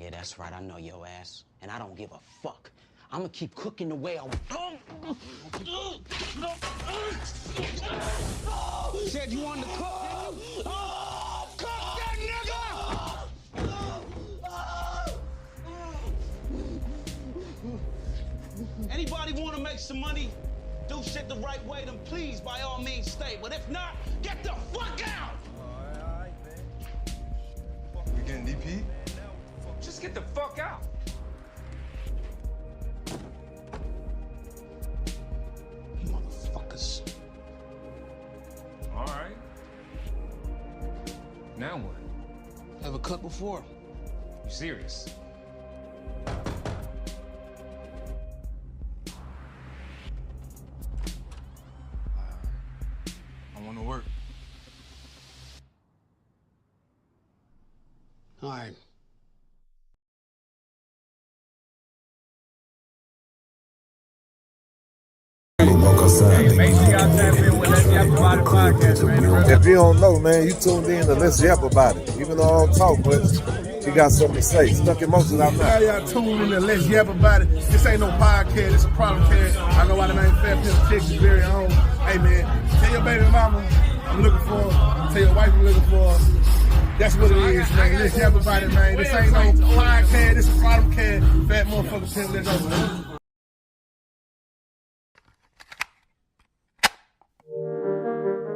Yeah, that's right. I know your ass. And I don't give a fuck. I'm gonna keep cooking the way I want. Said you wanted to cook, didn't you? Cook that nigga! Anybody want to make some money, do shit the right way, then please, by all means, stay. But if not, get the fuck out! All right, man. You getting DP? Just get the fuck out. Motherfuckers. All right. Now what? Ever cut before? You serious? I want to work. All right. Make sure y'all tap in with Let's Yap About It podcast, man. If you don't know, man, you tuned in to Let's Yap About It. Even though I don't talk, but he got something to say. Stuck emotions out Now there. y'all tuned in to Let's Yap About It. This ain't no podcast, it's a problem cast. I go by the name Fat Pimp Texas very own. Hey man, tell your baby mama I'm looking for her. Tell your wife I'm looking for her. That's what it is, man. Let's Yap About It, man. This ain't no podcast, it's a problem cast. Fat motherfucker Pimp, let's go.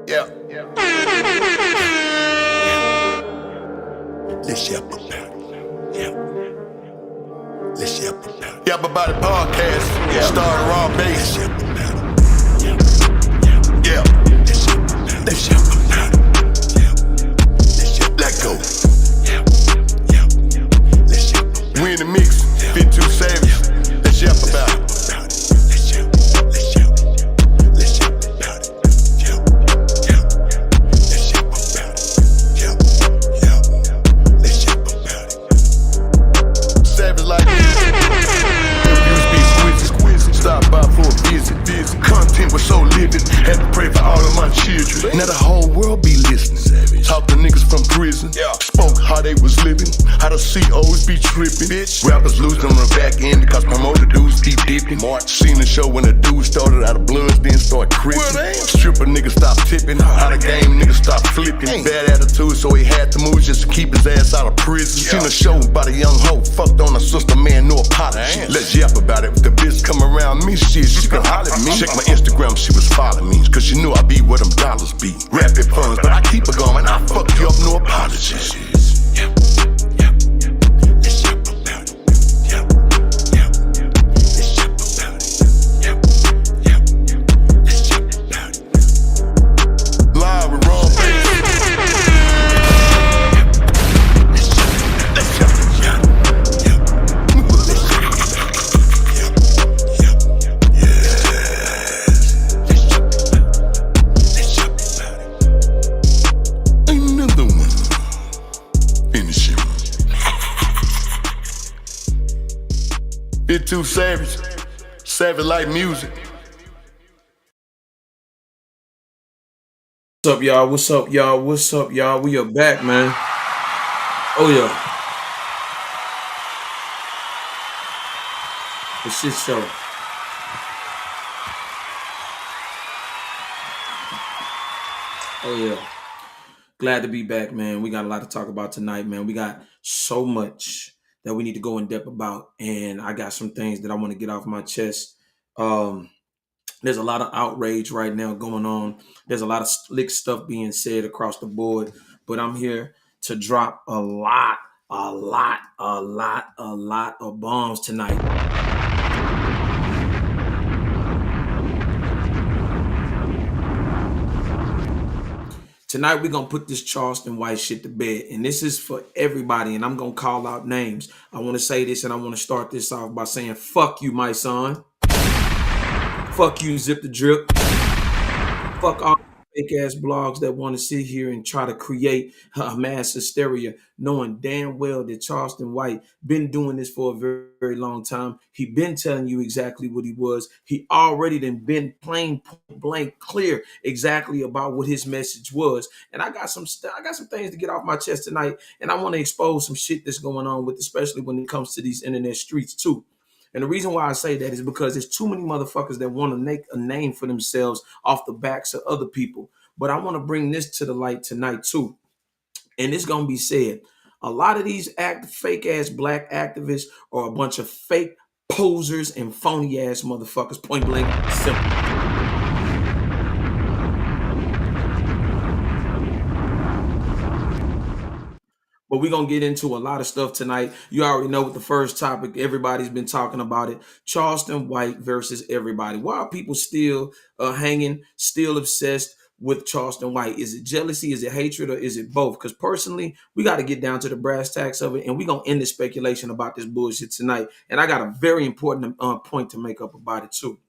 Yeah. Let's yap about it. Yeah. Let's yap about it. Yap about it podcast. Yeah. Starting raw base. Yap about it. Yeah. Let's yap about it. Yeah. Let's yap. Let go. Yeah. Let's yap. We in the mix. Fit too savage. Let's yap about it. Content was so living, had to pray for all of my children. Now the whole world be listening. Talk to niggas from prison, spoke how they was living, how the COs be tripping. Rappers losing on the back end because promoter dudes keep dipping. Seen the show when the dude started out of bloods, then start crippin'. Stripper niggas stop tipping, out of game niggas stop flipping. Bad attitude, so he had to move just to keep his ass out of prison. Seen a show about a young hoe, fucked on a sister, man, no apology. Let's yap about it. If the bitch come around me, shit, she can holler at me. Check my Instagram, she was following me, cause she knew I be where them dollars be. Rapid funds, but I keep it going, I fuck you up, no apologies. Yep, yep, let's yap about it. Yep, yep, let's yap about it. Yep, yep, let's yap about it. Live with raw bass. Let's yap about it. Yep, let's yap about it. Yep, yep, yes. Let's yap about it. Another one. Finish him. It too savage. Savage like music. What's up, y'all? What's up, y'all? What's up, y'all? We are back, man. Oh, yeah. The shit show. Oh, yeah. Glad to be back, man. We got a lot to talk about tonight, man. We got so much that we need to go in depth about, and I got some things that I want to get off my chest. There's a lot of outrage right now going on. There's a lot of slick stuff being said across the board, but I'm here to drop a lot of bombs tonight. Tonight, we're going to put this Charleston White shit to bed, and this is for everybody, and I'm going to call out names. I want to say this, and I want to start this off by saying, fuck you, my son. Fuck you, Zip the Drip. Fuck all fake ass blogs that want to sit here and try to create mass hysteria, knowing damn well that Charleston White been doing this for a very, very long time. He been telling you exactly what he was. He already done been plain point blank clear exactly about what his message was. And I got some things to get off my chest tonight, and I want to expose some shit that's going on with, especially when it comes to these internet streets too. And the reason why I say that is because there's too many motherfuckers that want to make a name for themselves off the backs of other people. But I want to bring this to the light tonight too. And it's going to be said. A lot of these fake ass black activists are a bunch of fake posers and phony ass motherfuckers, point blank simple. But we're going to get into a lot of stuff tonight. You already know what the first topic, everybody's been talking about it. Charleston White versus everybody. Why are people still hanging, still obsessed with Charleston White? Is it jealousy? Is it hatred? Or is it both? Because personally, we got to get down to the brass tacks of it. And we're going to end the speculation about this bullshit tonight. And I got a very important point to make up about it too.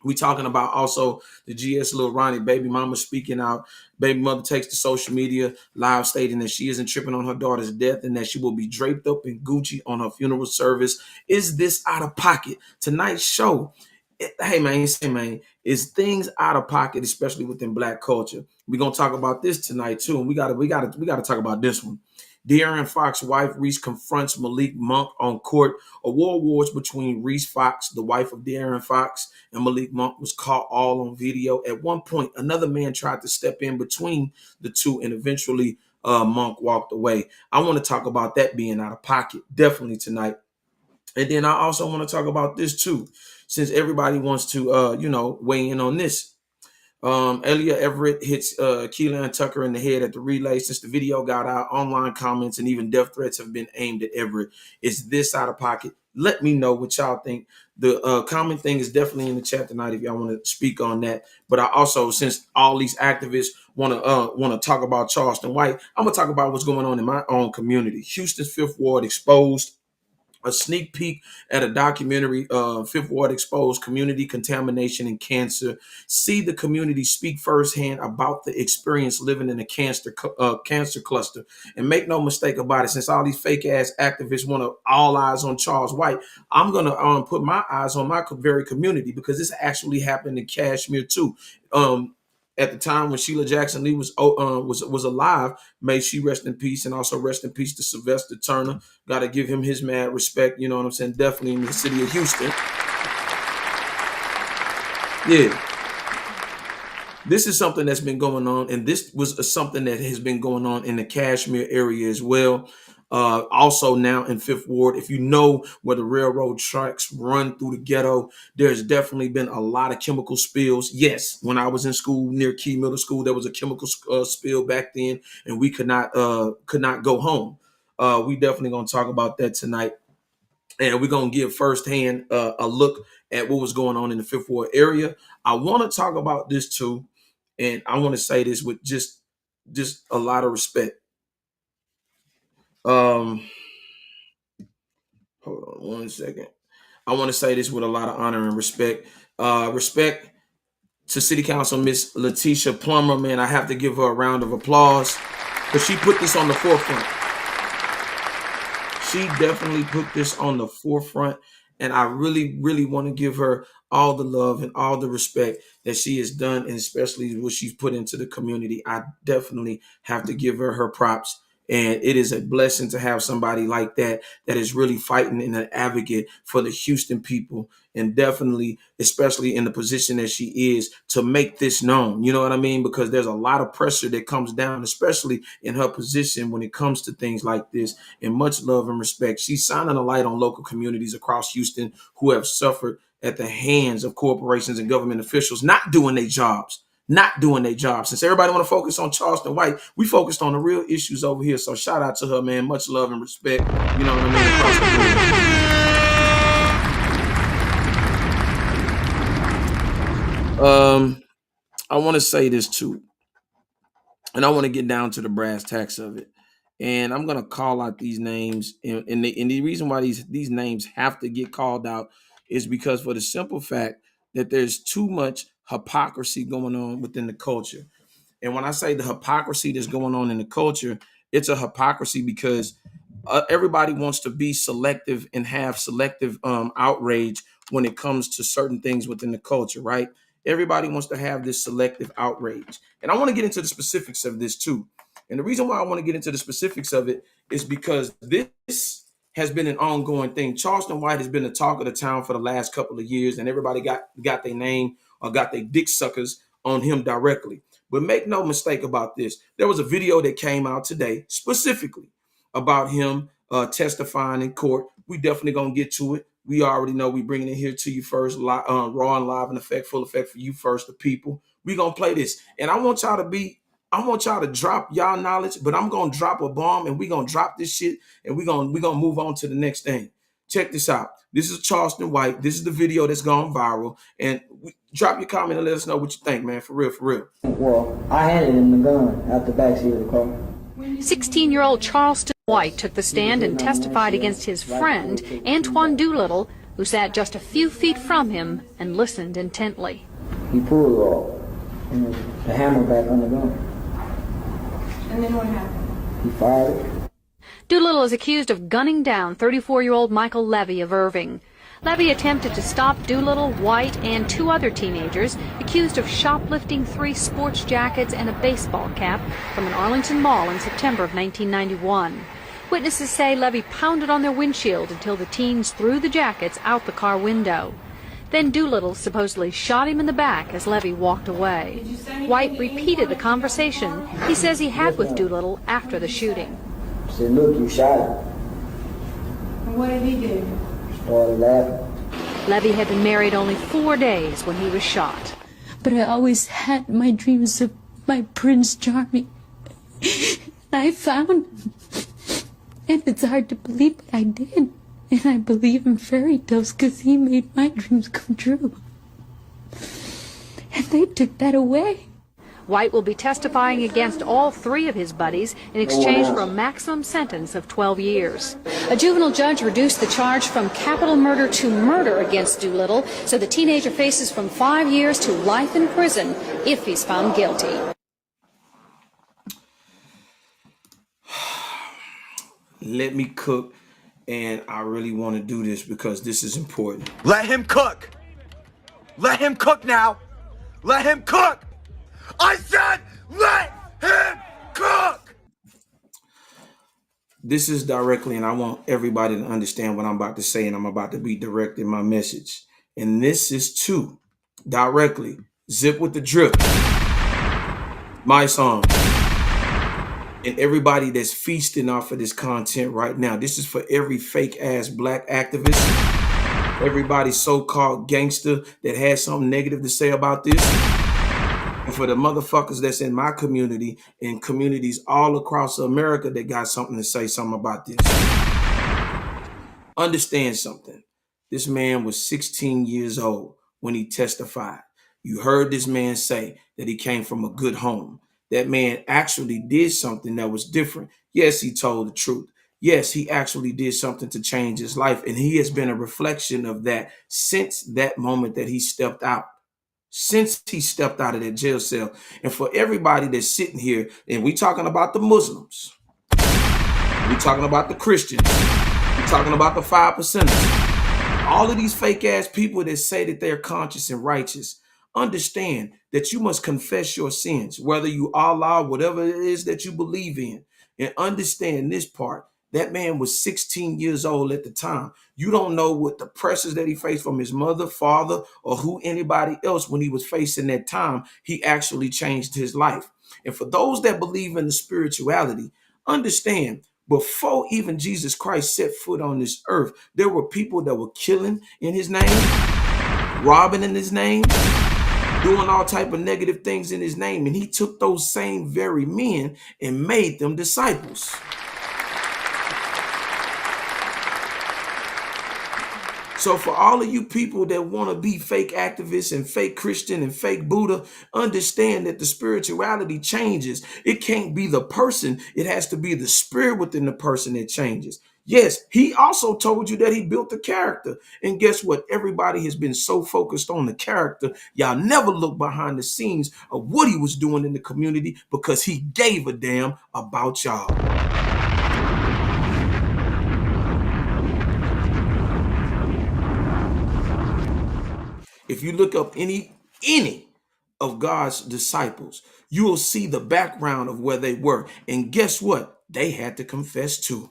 We talking about also the G Lil Ronnie, baby mama speaking out. Baby mother takes to social media live stating that she isn't tripping on her daughter's death and that she will be draped up in Gucci on her funeral service. Is this out of pocket? Tonight's show, hey man, is things out of pocket, especially within black culture. We're gonna talk about this tonight too, and we gotta talk about this one. De'Aaron Fox's wife Reese confronts Malik Monk on court. A war wars between Reese Fox, the wife of De'Aaron Fox, and Malik Monk was caught all on video. At one point, another man tried to step in between the two, and eventually Monk walked away. I want to talk about that being out of pocket, definitely tonight. And then I also want to talk about this too, since everybody wants to, weigh in on this. Elia Everett hits Keelan Tucker in the head at the relay. Since the video got out, online comments and even death threats have been aimed at Everett. Is this out of pocket? Let me know what y'all think. The comment thing is definitely in the chat tonight if y'all want to speak on that. But I also, since all these activists want to talk about Charleston White, I'm gonna talk about what's going on in my own community. Houston's Fifth Ward exposed. A sneak peek at a documentary, Fifth Ward Exposed Community Contamination and Cancer. See the community speak firsthand about the experience living in a cancer cluster. And make no mistake about it, since all these fake ass activists want to all eyes on Charles White, I'm going to put my eyes on my very community, because this actually happened in Kashmir too. At the time when Sheila Jackson Lee was alive, may she rest in peace, and also rest in peace to Sylvester Turner. Got to give him his mad respect. You know what I'm saying? Definitely in the city of Houston. Yeah. This is something that's been going on, and this was something that has been going on in the Kashmir area as well. Also now in Fifth Ward, if you know where the railroad tracks run through the ghetto, there's definitely been a lot of chemical spills. Yes, when I was in school near Key Middle School, there was a chemical spill back then, and we could not go home. We definitely gonna talk about that tonight, and we're gonna give firsthand a look at what was going on in the Fifth Ward area. I want to talk about this too, and I want to say this with just a lot of respect. Hold on one second. I want to say this with a lot of honor and respect. Respect to City Council Miss Letitia Plummer, man. I have to give her a round of applause, because she put this on the forefront. She definitely put this on the forefront, and I really, really want to give her all the love and all the respect that she has done, and especially what she's put into the community. I definitely have to give her props. And it is a blessing to have somebody like that is really fighting and an advocate for the Houston people, and definitely, especially in the position that she is, to make this known. You know what I mean? Because there's a lot of pressure that comes down, especially in her position when it comes to things like this. And much love and respect. She's shining a light on local communities across Houston who have suffered at the hands of corporations and government officials not doing their jobs. Since everybody want to focus on Charleston White, we focused on the real issues over here. So shout out to her, man. Much love and respect. You know what I mean? Across the board. I want to say this too, and I want to get down to the brass tacks of it. And I'm gonna call out these names, and the reason why these names have to get called out is because, for the simple fact that there's too much hypocrisy going on within the culture. And when I say the hypocrisy that's going on in the culture, it's a hypocrisy because everybody wants to be selective and have selective outrage when it comes to certain things within the culture, right? Everybody wants to have this selective outrage. And I want to get into the specifics of this too. And the reason why I want to get into the specifics of it is because this has been an ongoing thing. Charleston White has been the talk of the town for the last couple of years, and everybody got their name or got their dick suckers on him directly. But make no mistake about this. There was a video that came out today specifically about him testifying in court. We definitely gonna get to it. We already know we bringing it here to you first, raw and live in effect, full effect for you first, the people. We gonna play this, and I want y'all to drop y'all knowledge, but I'm gonna drop a bomb, and we gonna drop this shit, and we gonna move on to the next thing. Check this out. This is Charleston White. This is the video that's gone viral, and drop your comment and let us know what you think, man. For real, for real. Well, I handed him the gun out the backseat of the car. 16-year-old Charleston White took the stand and testified against his friend, Antoine Doolittle, who sat just a few feet from him and listened intently. He pulled it off, and the hammer back on the gun. And then what happened? He fired it. Doolittle is accused of gunning down 34-year-old Michael Levy of Irving. Levy attempted to stop Doolittle, White, and 2 other teenagers accused of shoplifting 3 sports jackets and a baseball cap from an Arlington mall in September of 1991. Witnesses say Levy pounded on their windshield until the teens threw the jackets out the car window. Then Doolittle supposedly shot him in the back as Levy walked away. White repeated the conversation he says he had with Doolittle after the shooting. He said, "Look, you shot him." And what did he do? Started laughing. Levy had been married only 4 days when he was shot. But I always had my dreams of my Prince Charming. I found him. And it's hard to believe, but I did. And I believe in fairy tales because he made my dreams come true. And they took that away. White will be testifying against all 3 of his buddies in exchange for a maximum sentence of 12 years. A juvenile judge reduced the charge from capital murder to murder against Doolittle, so the teenager faces from 5 years to life in prison if he's found guilty. Let me cook, and I really want to do this because this is important. Let him cook. Let him cook now. Let him cook. I said, let him cook! This is directly, and I want everybody to understand what I'm about to say, and I'm about to be direct in my message. And this is to directly Zip with the Drip, my song, and everybody that's feasting off of this content right now. This is for every fake ass black activist, everybody so-called gangster that has something negative to say about this. And for the motherfuckers that's in my community and communities all across America that got something to say something about this. Understand something. This man was 16 years old when he testified. You heard this man say that he came from a good home. That man actually did something that was different. Yes, he told the truth. Yes, he actually did something to change his life. And he has been a reflection of that since that moment that he stepped out. Since he stepped out of that jail cell. And for everybody that's sitting here, and we talking about the Muslims, we talking about the Christians, we talking about the 5%ers, all of these fake ass people that say that they're conscious and righteous, understand that you must confess your sins, whether you Allah, whatever it is that you believe in, and understand this part. That man was 16 years old at the time. You don't know what the pressures that he faced from his mother, father, or who anybody else when he was facing that time. He actually changed his life. And for those that believe in the spirituality, understand, before even Jesus Christ set foot on this earth, there were people that were killing in his name, robbing in his name, doing all type of negative things in his name. And he took those same very men and made them disciples. So for all of you people that want to be fake activists and fake Christian and fake Buddha, understand that the spirituality changes. It can't be the person. It has to be the spirit within the person that changes. Yes, he also told you that he built the character. And guess what? Everybody has been so focused on the character, y'all never look behind the scenes of what he was doing in the community because he gave a damn about y'all. If you look up any of God's disciples, you will see the background of where they were. And guess what? They had to confess too.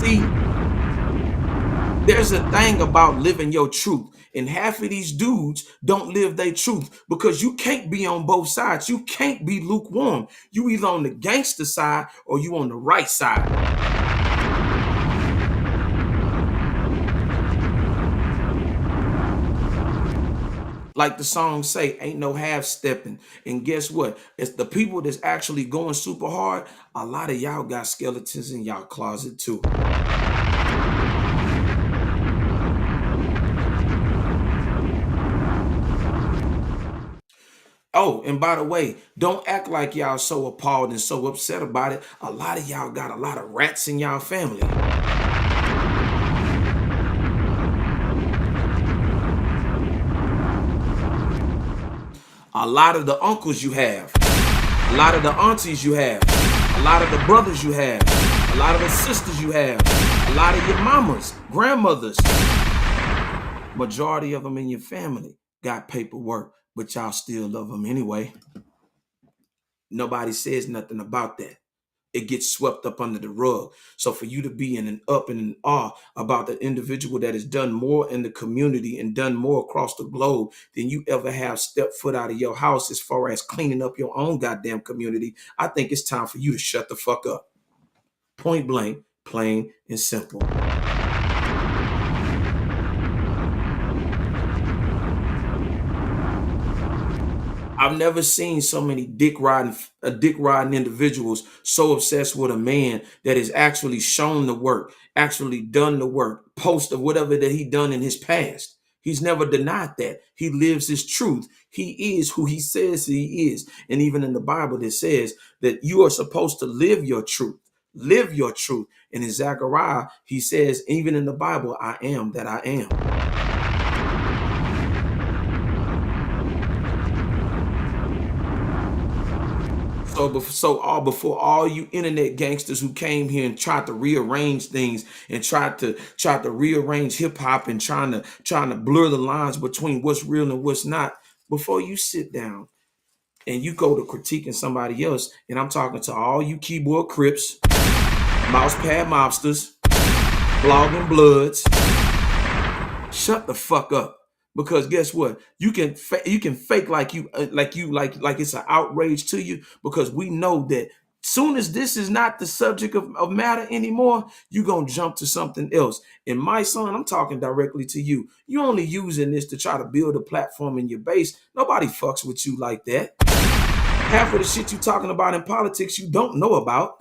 See, there's a thing about living your truth. And half of these dudes don't live their truth because you can't be on both sides. You can't be lukewarm. You either on the gangster side or you on the right side. Like the song say, ain't no half stepping. And guess what? It's the people that's actually going super hard. A lot of y'all got skeletons in y'all closet too. Oh, and by the way, don't act like y'all so appalled and so upset about it. A lot of y'all got a lot of rats in y'all family. A lot of the uncles you have, a lot of the aunties you have, a lot of the brothers you have, a lot of the sisters you have, a lot of your mamas, grandmothers, majority of them in your family got paperwork, but y'all still love them anyway. Nobody says nothing about that. It gets swept up under the rug. So for you to be in an up and an awe about the individual that has done more in the community and done more across the globe than you ever have stepped foot out of your house as far as cleaning up your own goddamn community, I think it's time for you to shut the fuck up. Point blank, plain and simple. I've never seen so many dick riding individuals so obsessed with a man that has actually shown the work, actually done the work, post of whatever that he done in his past. He's never denied that. He lives his truth. He is who he says he is. And even in the Bible, it says that you are supposed to live your truth. Live your truth. And in Zechariah, he says, even in the Bible, I am that I am. So before all you internet gangsters who came here and tried to rearrange things and tried to rearrange hip hop and trying to blur the lines between what's real and what's not, before you sit down and you go to critiquing somebody else, and I'm talking to all you keyboard crips, mousepad mobsters, blogging bloods, shut the fuck up. Because guess what? You can fake like it's an outrage to you, because we know that soon as this is not the subject of matter anymore, you're going to jump to something else. And my son, I'm talking directly to you. You only using this to try to build a platform in your base. Nobody fucks with you like that. Half of the shit you talking about in politics you don't know about.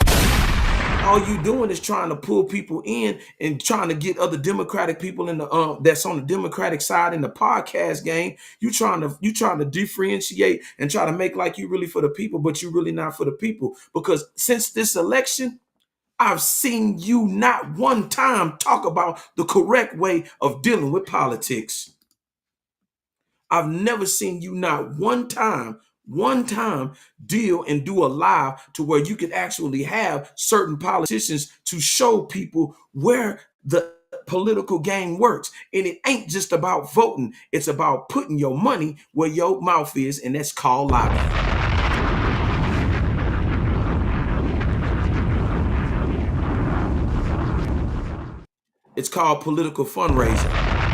All you doing is trying to pull people in and trying to get other Democratic people in the that's on the Democratic side in the podcast game. You trying to differentiate and try to make like you really for the people, but you really not for the people. Because since this election, I've seen you not one time talk about the correct way of dealing with politics. I've never seen you not one time deal and do a live to where you could actually have certain politicians to show people where the political game works. And it ain't just about voting. It's about putting your money where your mouth is, and that's called lobbying. It's called political fundraising.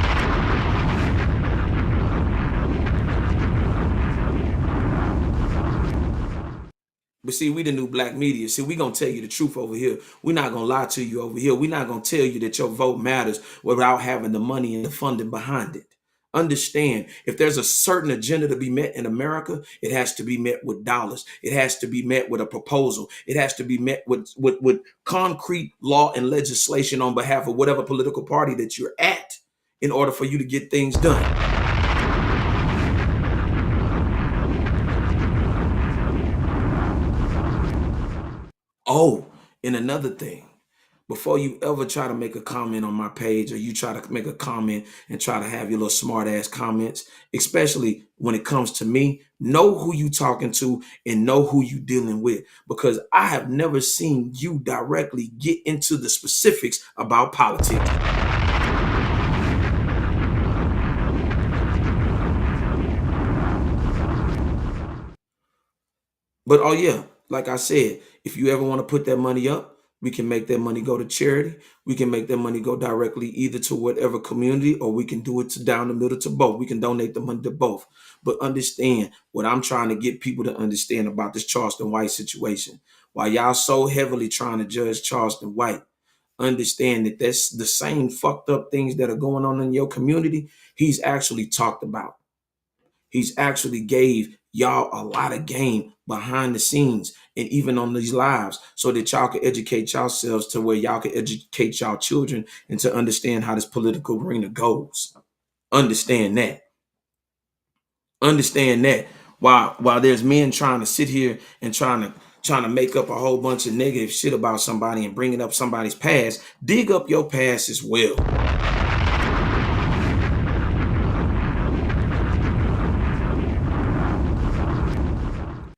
But see, we the new black media. See, we going to tell you the truth over here. We're not going to lie to you over here. We're not going to tell you that your vote matters without having the money and the funding behind it. Understand, if there's a certain agenda to be met in America, it has to be met with dollars. It has to be met with a proposal. It has to be met with concrete law and legislation on behalf of whatever political party that you're at in order for you to get things done. Oh, and another thing, before you ever try to make a comment on my page, or you try to make a comment and try to have your little smart ass comments, especially when it comes to me, know who you talking to and know who you dealing with, because I have never seen you directly get into the specifics about politics. But oh yeah, like I said, if you ever want to put that money up, we can make that money go to charity. We can make that money go directly either to whatever community, or we can do it to down the middle to both. We can donate the money to both. But understand what I'm trying to get people to understand about this Charleston White situation. While y'all so heavily trying to judge Charleston White, understand that that's the same fucked up things that are going on in your community. He's actually talked about. He's actually gave y'all a lot of game behind the scenes and even on these lives, so that y'all can educate yourselves to where y'all can educate y'all children and to understand how this political arena goes. Understand that. Understand that. While there's men trying to sit here and trying to make up a whole bunch of negative shit about somebody and bringing up somebody's past, dig up your past as well.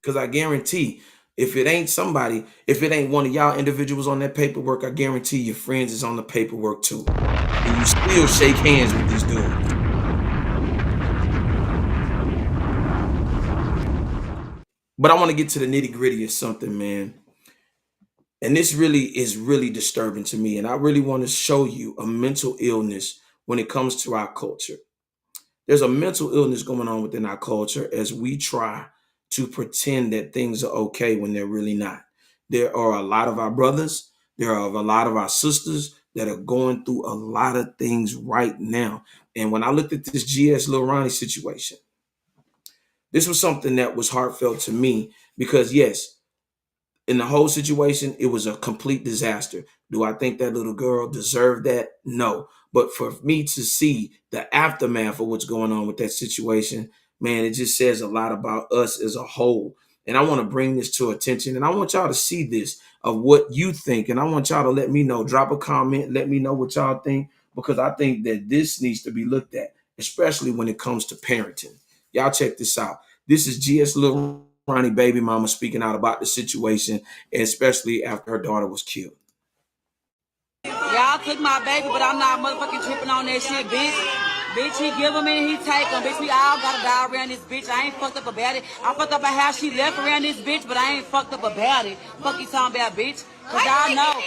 Because I guarantee, if it ain't one of y'all individuals on that paperwork, I guarantee your friends is on the paperwork too. And you still shake hands with these dudes. But I want to get to the nitty gritty of something, man. And this really is really disturbing to me. And I really want to show you a mental illness when it comes to our culture. There's a mental illness going on within our culture as we try to pretend that things are okay when they're really not. There are a lot of our brothers, there are a lot of our sisters that are going through a lot of things right now. And when I looked at this G Lil Ronnie situation, this was something that was heartfelt to me, because yes, in the whole situation, it was a complete disaster. Do I think that little girl deserved that? No. But for me to see the aftermath of what's going on with that situation, man, it just says a lot about us as a whole. And I want to bring this to attention. And I want y'all to see this of what you think. And I want y'all to let me know. Drop a comment. Let me know what y'all think, because I think that this needs to be looked at, especially when it comes to parenting. Y'all check this out. This is G Lil Ronnie baby mama speaking out about the situation, especially after her daughter was killed. Y'all took my baby, but I'm not motherfucking tripping on that shit, bitch. Bitch, he give them and he take them. Bitch, we all gotta die around this bitch. I ain't fucked up about it. I fucked up about how she left around this bitch, but I ain't fucked up about it. Fuck you talking about, bitch. Cause y'all know,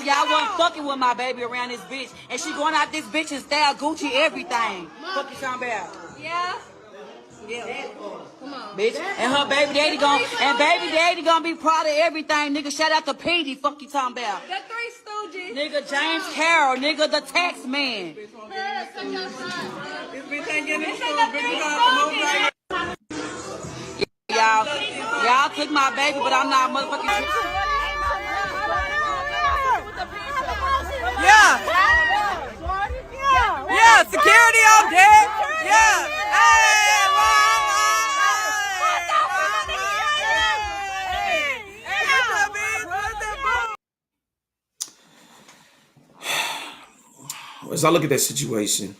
y'all wasn't fucking with my baby around this bitch. And she going out this bitch and style Gucci everything. Fuck you talking about. Yeah. Yeah. Come on. Bitch. And her baby daddy gonna be proud of everything, nigga. Shout out to Petey. Fuck you talking about. The Three Stooges. Nigga, James Carroll, nigga, the tax man. Y'all took my baby, but I'm not motherfucking. Yeah, security on deck. Yeah. As I look at that situation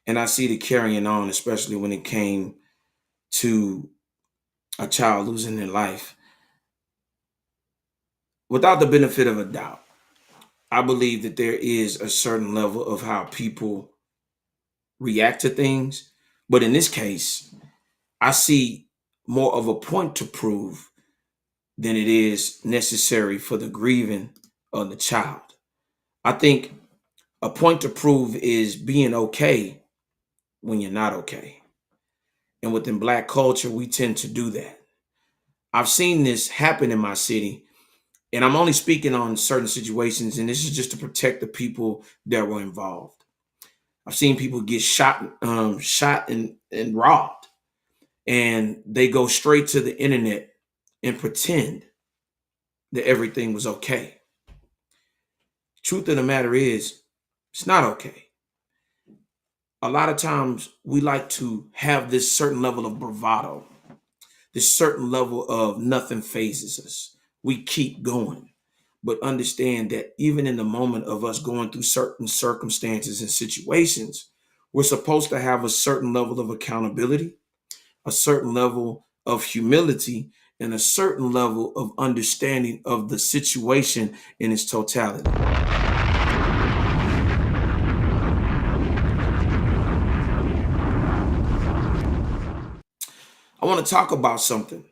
and I see the carrying on, especially when it came to a child losing their life, without the benefit of a doubt, I believe that there is a certain level of how people react to things. But in this case, I see more of a point to prove than it is necessary for the grieving of the child. I think a point to prove is being okay when you're not okay. And within Black culture, we tend to do that. I've seen this happen in my city, and I'm only speaking on certain situations, and this is just to protect the people that were involved. I've seen people get shot and robbed, and they go straight to the internet and pretend that everything was okay. Truth of the matter is, it's not okay. A lot of times we like to have this certain level of bravado, this certain level of nothing phases us. We keep going. but understand that even in the moment of us going through certain circumstances and situations, we're supposed to have a certain level of accountability, a certain level of humility, and a certain level of understanding of the situation in its totality. I want to talk about something.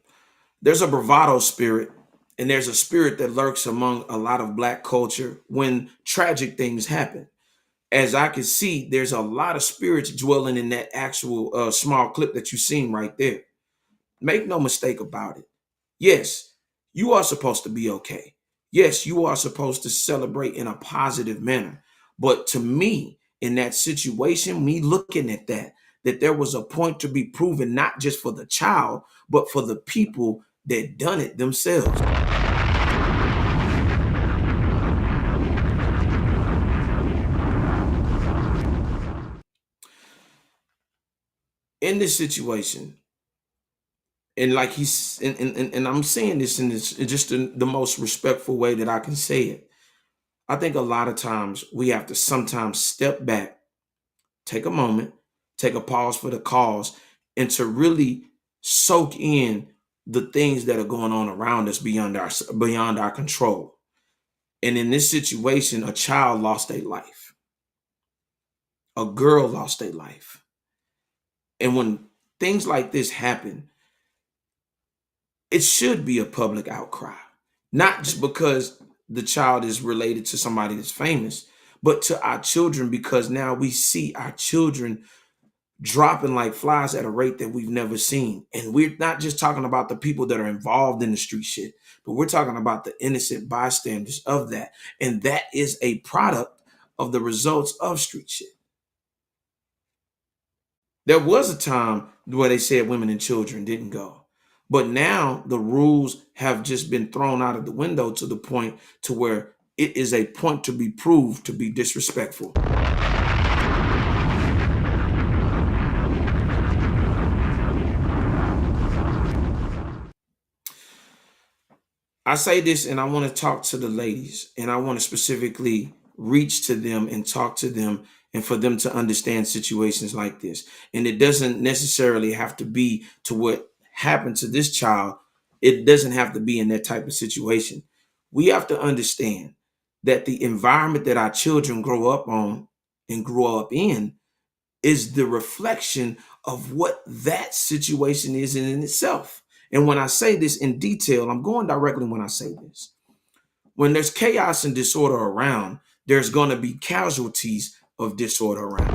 There's a bravado spirit, and there's a spirit that lurks among a lot of Black culture when tragic things happen. As I can see, there's a lot of spirits dwelling in that actual small clip that you've seen right there. Make no mistake about it. Yes, you are supposed to be okay. Yes, you are supposed to celebrate in a positive manner. But to me, in that situation, me looking at that there was a point to be proven, not just for the child, but for the people that done it themselves. In this situation, and like he's and I'm saying this in this just in the most respectful way that I can say it. I think a lot of times we have to sometimes step back, take a moment, take a pause for the cause, and to really soak in the things that are going on around us beyond our control. And in this situation, a child lost their life. A girl lost their life. And when things like this happen, it should be a public outcry, not just because the child is related to somebody that's famous, but to our children, because now we see our children dropping like flies at a rate that we've never seen. And we're not just talking about the people that are involved in the street shit, but we're talking about the innocent bystanders of that. And that is a product of the results of street shit. There was a time where they said women and children didn't go. But now the rules have just been thrown out of the window to the point to where it is a point to be proved to be disrespectful. I say this and I want to talk to the ladies, and I want to specifically reach to them and talk to them and for them to understand situations like this. And it doesn't necessarily have to be to what happened to this child. It doesn't have to be in that type of situation. We have to understand that the environment that our children grow up on and grow up in is the reflection of what that situation is in itself. And when I say this in detail, I'm going directly when I say this. When there's chaos and disorder around, there's going to be casualties of disorder around.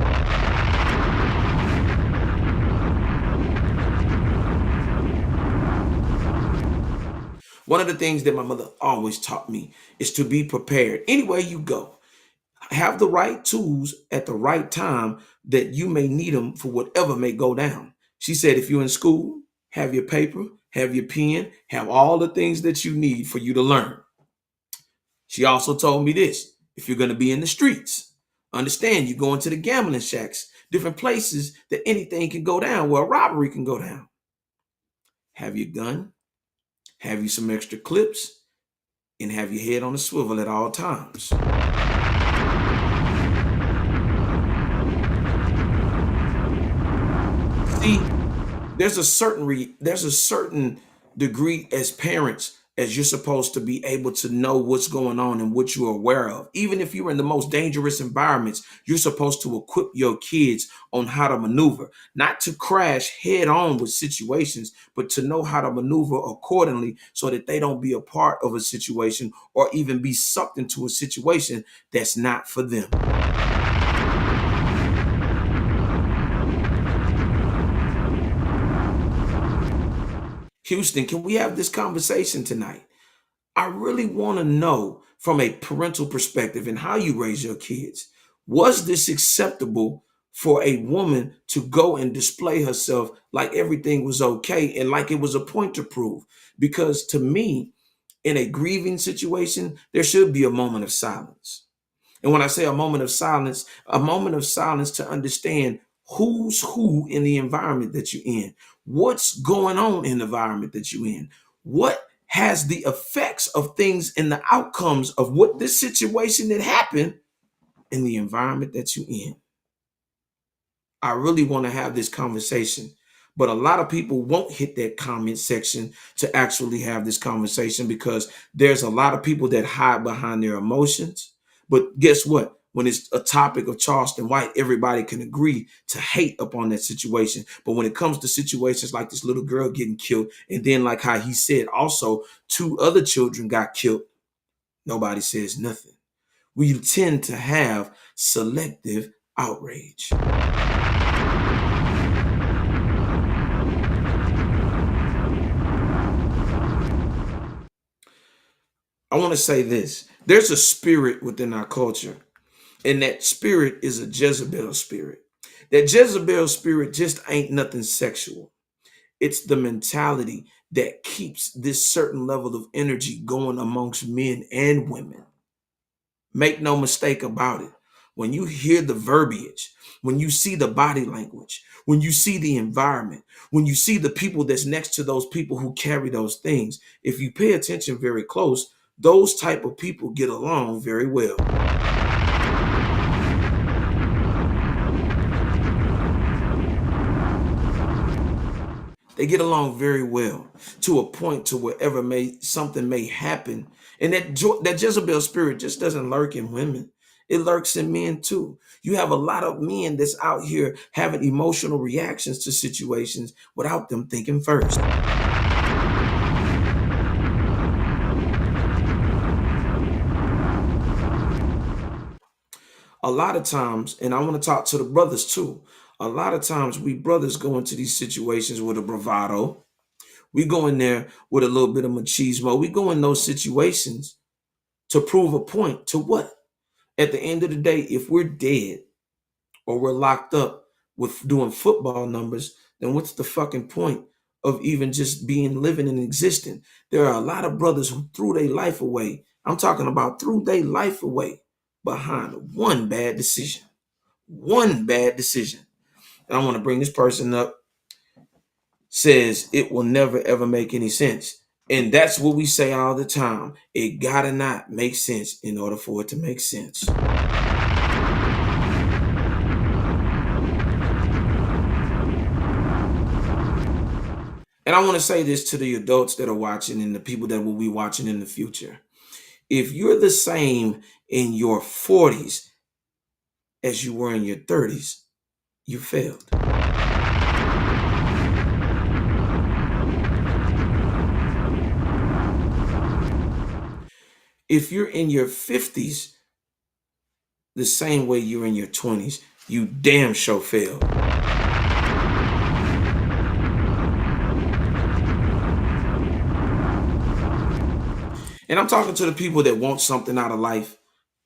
One of the things that my mother always taught me is to be prepared. Anywhere you go, have the right tools at the right time that you may need them for whatever may go down. She said, if you're in school, have your paper, have your pen, have all the things that you need for you to learn. She also told me this: if you're going to be in the streets, understand you go into the gambling shacks, different places that anything can go down, where a robbery can go down. Have your gun, have you some extra clips, and have your head on a swivel at all times. See, there's a certain degree as parents as you're supposed to be able to know what's going on and what you're aware of. Even if you're in the most dangerous environments, you're supposed to equip your kids on how to maneuver, not to crash head on with situations, but to know how to maneuver accordingly so that they don't be a part of a situation or even be sucked into a situation that's not for them. Houston, can we have this conversation tonight? I really want to know from a parental perspective and how you raise your kids. Was this acceptable for a woman to go and display herself like everything was okay and like it was a point to prove? Because to me, in a grieving situation, there should be a moment of silence. And when I say a moment of silence to understand who's who in the environment that you're in. What's going on in the environment that you're in? What has the effects of things and the outcomes of what this situation that happened in the environment that you're in. I really want to have this conversation, but a lot of people won't hit that comment section to actually have this conversation because there's a lot of people that hide behind their emotions. But guess what? When it's a topic of Charleston White, everybody can agree to hate upon that situation. But when it comes to situations like this little girl getting killed, and then like how he said also 2 other children got killed, nobody says nothing. We tend to have selective outrage. I want to say this. There's a spirit within our culture, and that spirit is a Jezebel spirit. That Jezebel spirit just ain't nothing sexual. It's the mentality that keeps this certain level of energy going amongst men and women. Make no mistake about it. When you hear the verbiage, when you see the body language, when you see the environment, when you see the people that's next to those people who carry those things, if you pay attention very close, those type of people get along very well. They get along very well to a point to wherever something may happen. And that Jezebel spirit just doesn't lurk in women. It lurks in men too. You have a lot of men that's out here having emotional reactions to situations without them thinking first. A lot of times, and I want to talk to the brothers too, a lot of times we brothers go into these situations with a bravado. We go in there with a little bit of machismo. We go in those situations to prove a point to what? At the end of the day, if we're dead or we're locked up with doing football numbers, then what's the fucking point of even just living and existing? There are a lot of brothers who threw their life away. I'm talking about threw their life away behind one bad decision. One bad decision. And I want to bring this person up. Says it will never ever make any sense. And that's what we say all the time. It gotta not make sense in order for it to make sense. And I want to say this to the adults that are watching and the people that will be watching in the future. If you're the same in your 40s as you were in your 30s, you failed. If you're in your 50s the same way you're in your 20s, you damn sure failed. And I'm talking to the people that want something out of life.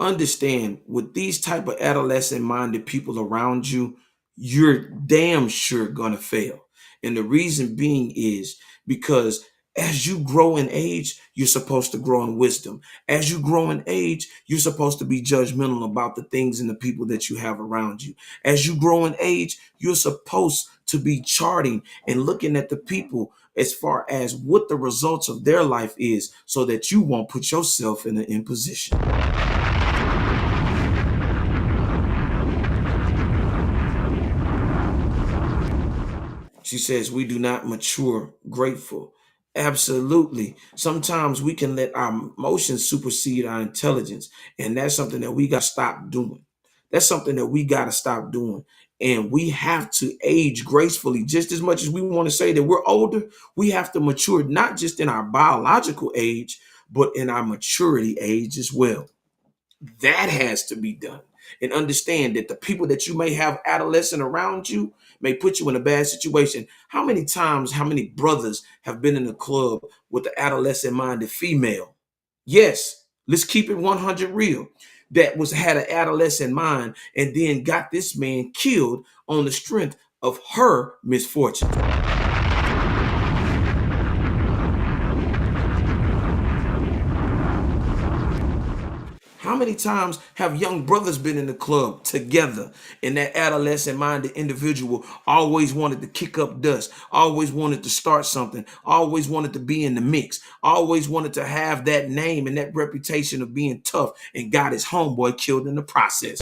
Understand, with these type of adolescent-minded people around you, you're damn sure gonna fail. And the reason being is because as you grow in age, you're supposed to grow in wisdom. As you grow in age, you're supposed to be judgmental about the things and the people that you have around you. As you grow in age, you're supposed to be charting and looking at the people as far as what the results of their life is so that you won't put yourself in an imposition. She says, we do not mature grateful. Absolutely. Sometimes we can let our emotions supersede our intelligence. And that's something that we got to stop doing. That's something that we got to stop doing. And we have to age gracefully. Just as much as we want to say that we're older, we have to mature, not just in our biological age, but in our maturity age as well. That has to be done. And understand that the people that you may have adolescent around you may put you in a bad situation. How many times, how many brothers have been in a club with the adolescent-minded female? Yes, let's keep it 100 real. That had an adolescent mind and then got this man killed on the strength of her misfortune. How many times have young brothers been in the club together, and that adolescent-minded individual always wanted to kick up dust, always wanted to start something, always wanted to be in the mix, always wanted to have that name and that reputation of being tough, and got his homeboy killed in the process.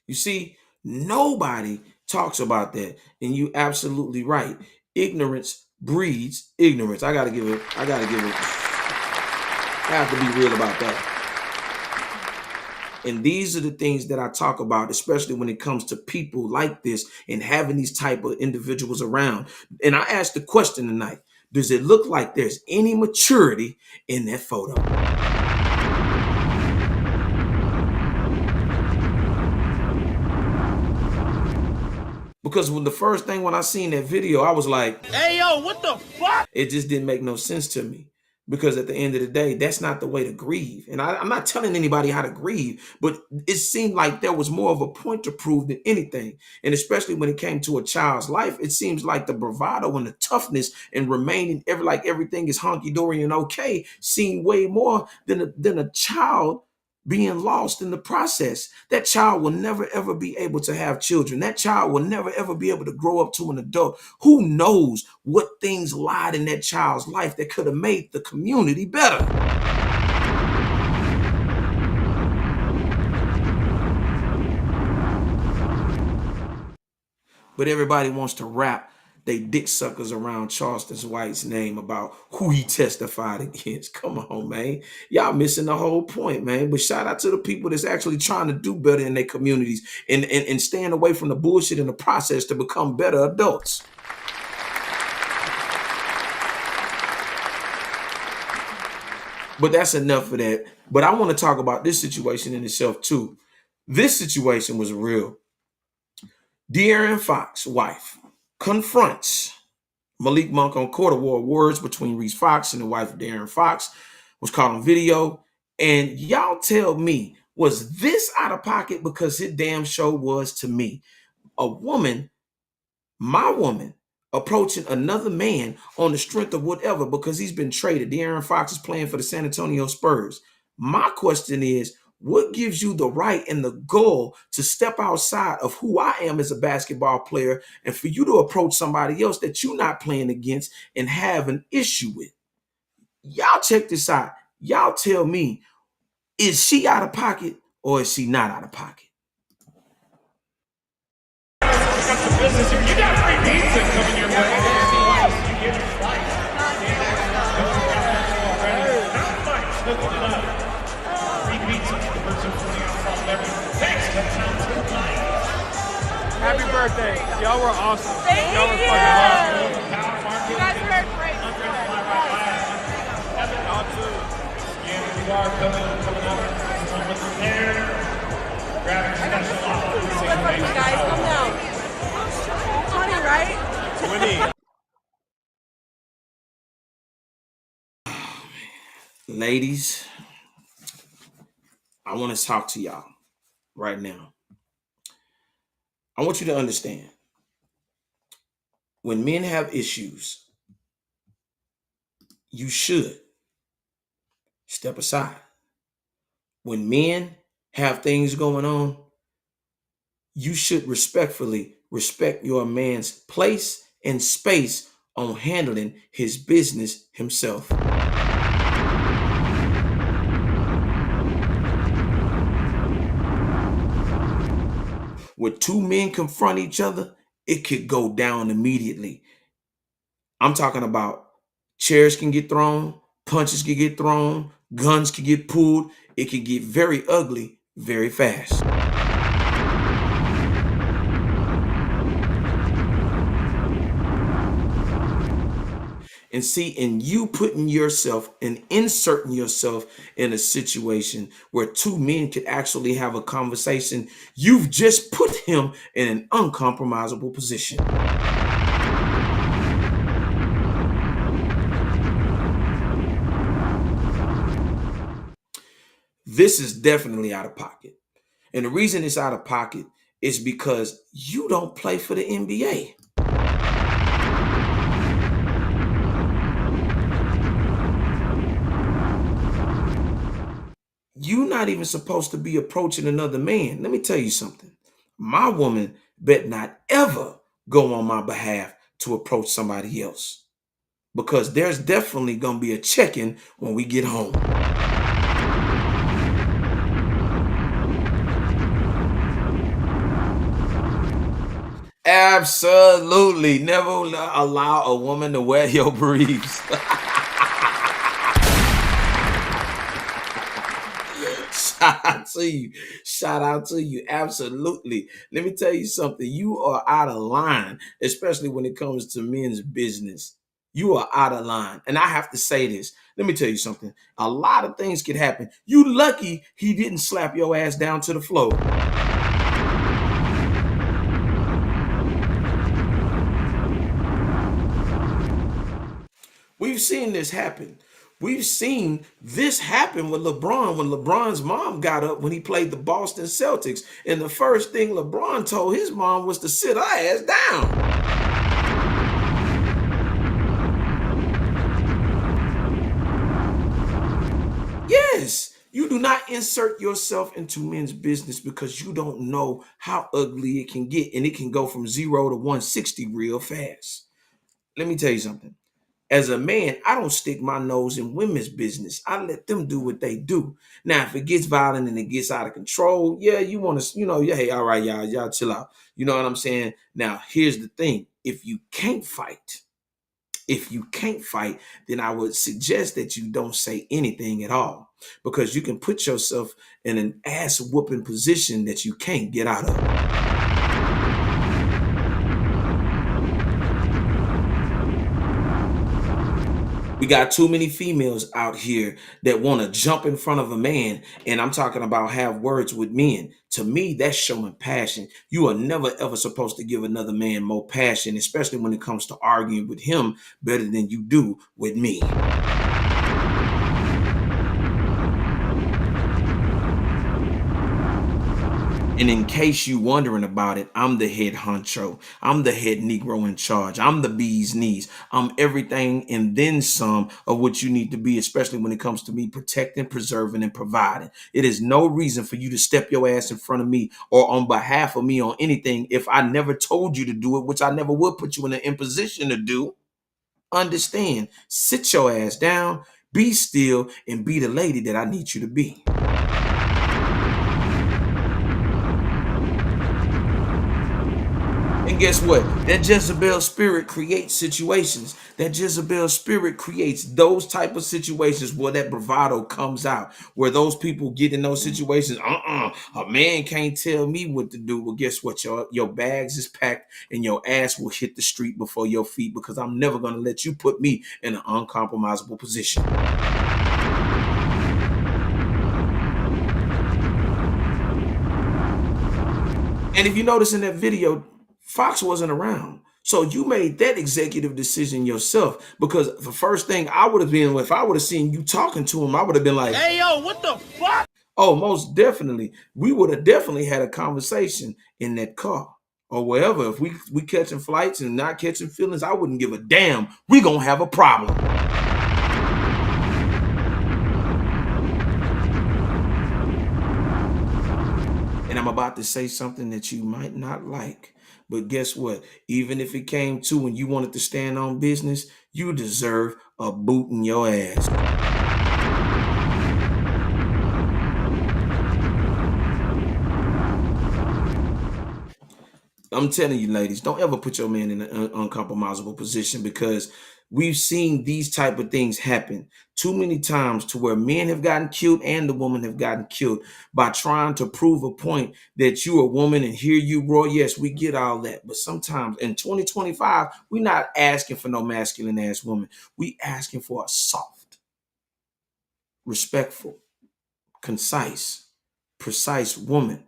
You see, nobody talks about that, and you absolutely right. Ignorance breeds ignorance. I have to be real about that. And these are the things that I talk about, especially when it comes to people like this and having these type of individuals around. And I asked the question tonight, does it look like there's any maturity in that photo? Because when the first thing when I seen that video, I was like, hey, yo, what the fuck? It just didn't make no sense to me. Because at the end of the day, that's not the way to grieve. And I'm not telling anybody how to grieve, but it seemed like there was more of a point to prove than anything. And especially when it came to a child's life, it seems like the bravado and the toughness and remaining like everything is honky-dory and okay seemed way more than a child being lost in the process. That child will never, ever be able to have children. That child will never, ever be able to grow up to an adult. Who knows what things lied in that child's life that could have made the community better? But everybody wants to rap they dick suckers around Charleston White's name about who he testified against. Come on, man. Y'all missing the whole point, man. But shout out to the people that's actually trying to do better in their communities and staying away from the bullshit in the process to become better adults. But that's enough of that. But I want to talk about this situation in itself too. This situation was real. De'Aaron Fox's wife confronts Malik Monk on court award words between Reese Fox and the wife of De'Aaron Fox was caught on video. And y'all tell me, was this out of pocket? Because it damn sure was to me. A woman, my woman, approaching another man on the strength of whatever because he's been traded. De'Aaron Fox is playing for the San Antonio Spurs. My question is, what gives you the right and the goal to step outside of who I am as a basketball player and for you to approach somebody else that you're not playing against and have an issue with? Y'all check this out. Y'all tell me, is she out of pocket or is she not out of pocket? You got free pizza coming your way. Happy birthday. Y'all were awesome. Thank Y'all were you. fucking awesome. You guys were great. Y'all too. You are coming up with the hair. Grabbing special offers. You guys, come down. 20, right? 20. Ladies, I want to talk to y'all right now. I want you to understand, when men have issues, you should step aside. When men have things going on, you should respectfully respect your man's place and space on handling his business himself. When two men confront each other, it could go down immediately. I'm talking about chairs can get thrown, punches can get thrown, guns can get pulled. It can get very ugly very fast. And see, in you putting yourself and inserting yourself in a situation where two men could actually have a conversation, you've just put him in an uncompromisable position. This is definitely out of pocket. And the reason it's out of pocket is because you don't play for the NBA. not even supposed to be approaching another man. Let me tell you something. My woman bet not ever go on my behalf to approach somebody else, because there's definitely going to be a check-in when we get home. Absolutely. Never allow a woman to wear your briefs. Shout out to you. Shout out to you. Absolutely. Let me tell you something. You are out of line, especially when it comes to men's business. You are out of line. And I have to say this. Let me tell you something. A lot of things could happen. You lucky he didn't slap your ass down to the floor. We've seen this happen. We've seen this happen with LeBron when LeBron's mom got up when he played the Boston Celtics. And the first thing LeBron told his mom was to sit her ass down. Yes, you do not insert yourself into men's business because you don't know how ugly it can get. And it can go from 0 to 160 real fast. Let me tell you something. As a man, I don't stick my nose in women's business. I let them do what they do. Now, if it gets violent and it gets out of control, yeah, you want to, yeah, hey, all right, y'all chill out. You know what I'm saying? Now, here's the thing. If you can't fight, then I would suggest that you don't say anything at all, because you can put yourself in an ass whooping position that you can't get out of. We got too many females out here that want to jump in front of a man, and I'm talking about have words with men. To me, that's showing passion. You are never, ever supposed to give another man more passion, especially when it comes to arguing with him better than you do with me. And in case you wondering about it, I'm the head honcho. I'm the head Negro in charge. I'm the bee's knees. I'm everything and then some of what you need to be, especially when it comes to me protecting, preserving, and providing. It is no reason for you to step your ass in front of me or on behalf of me on anything if I never told you to do it, which I never would put you in an imposition to do. Understand, sit your ass down, be still, and be the lady that I need you to be. And guess what? That Jezebel spirit creates situations. That Jezebel spirit creates those type of situations where that bravado comes out, where those people get in those situations. A man can't tell me what to do. Well, guess what? Your bags is packed and your ass will hit the street before your feet, because I'm never going to let you put me in an uncompromisable position. And if you notice in that video, Fox wasn't around. So you made that executive decision yourself, because the first thing I would have been, if I would have seen you talking to him, I would have been like, hey, yo, what the fuck? Oh, most definitely. We would have definitely had a conversation in that car or wherever. If we catching flights and not catching feelings, I wouldn't give a damn. We gonna have a problem. And I'm about to say something that you might not like. But guess what? Even if it came to and you wanted to stand on business, you deserve a boot in your ass. I'm telling you, ladies, don't ever put your man in an uncompromisable position, because we've seen these type of things happen too many times to where men have gotten killed and the women have gotten killed by trying to prove a point that you're a woman and hear you roar. Yes, we get all that. But sometimes in 2025, we're not asking for no masculine ass woman. We asking for a soft, respectful, concise, precise woman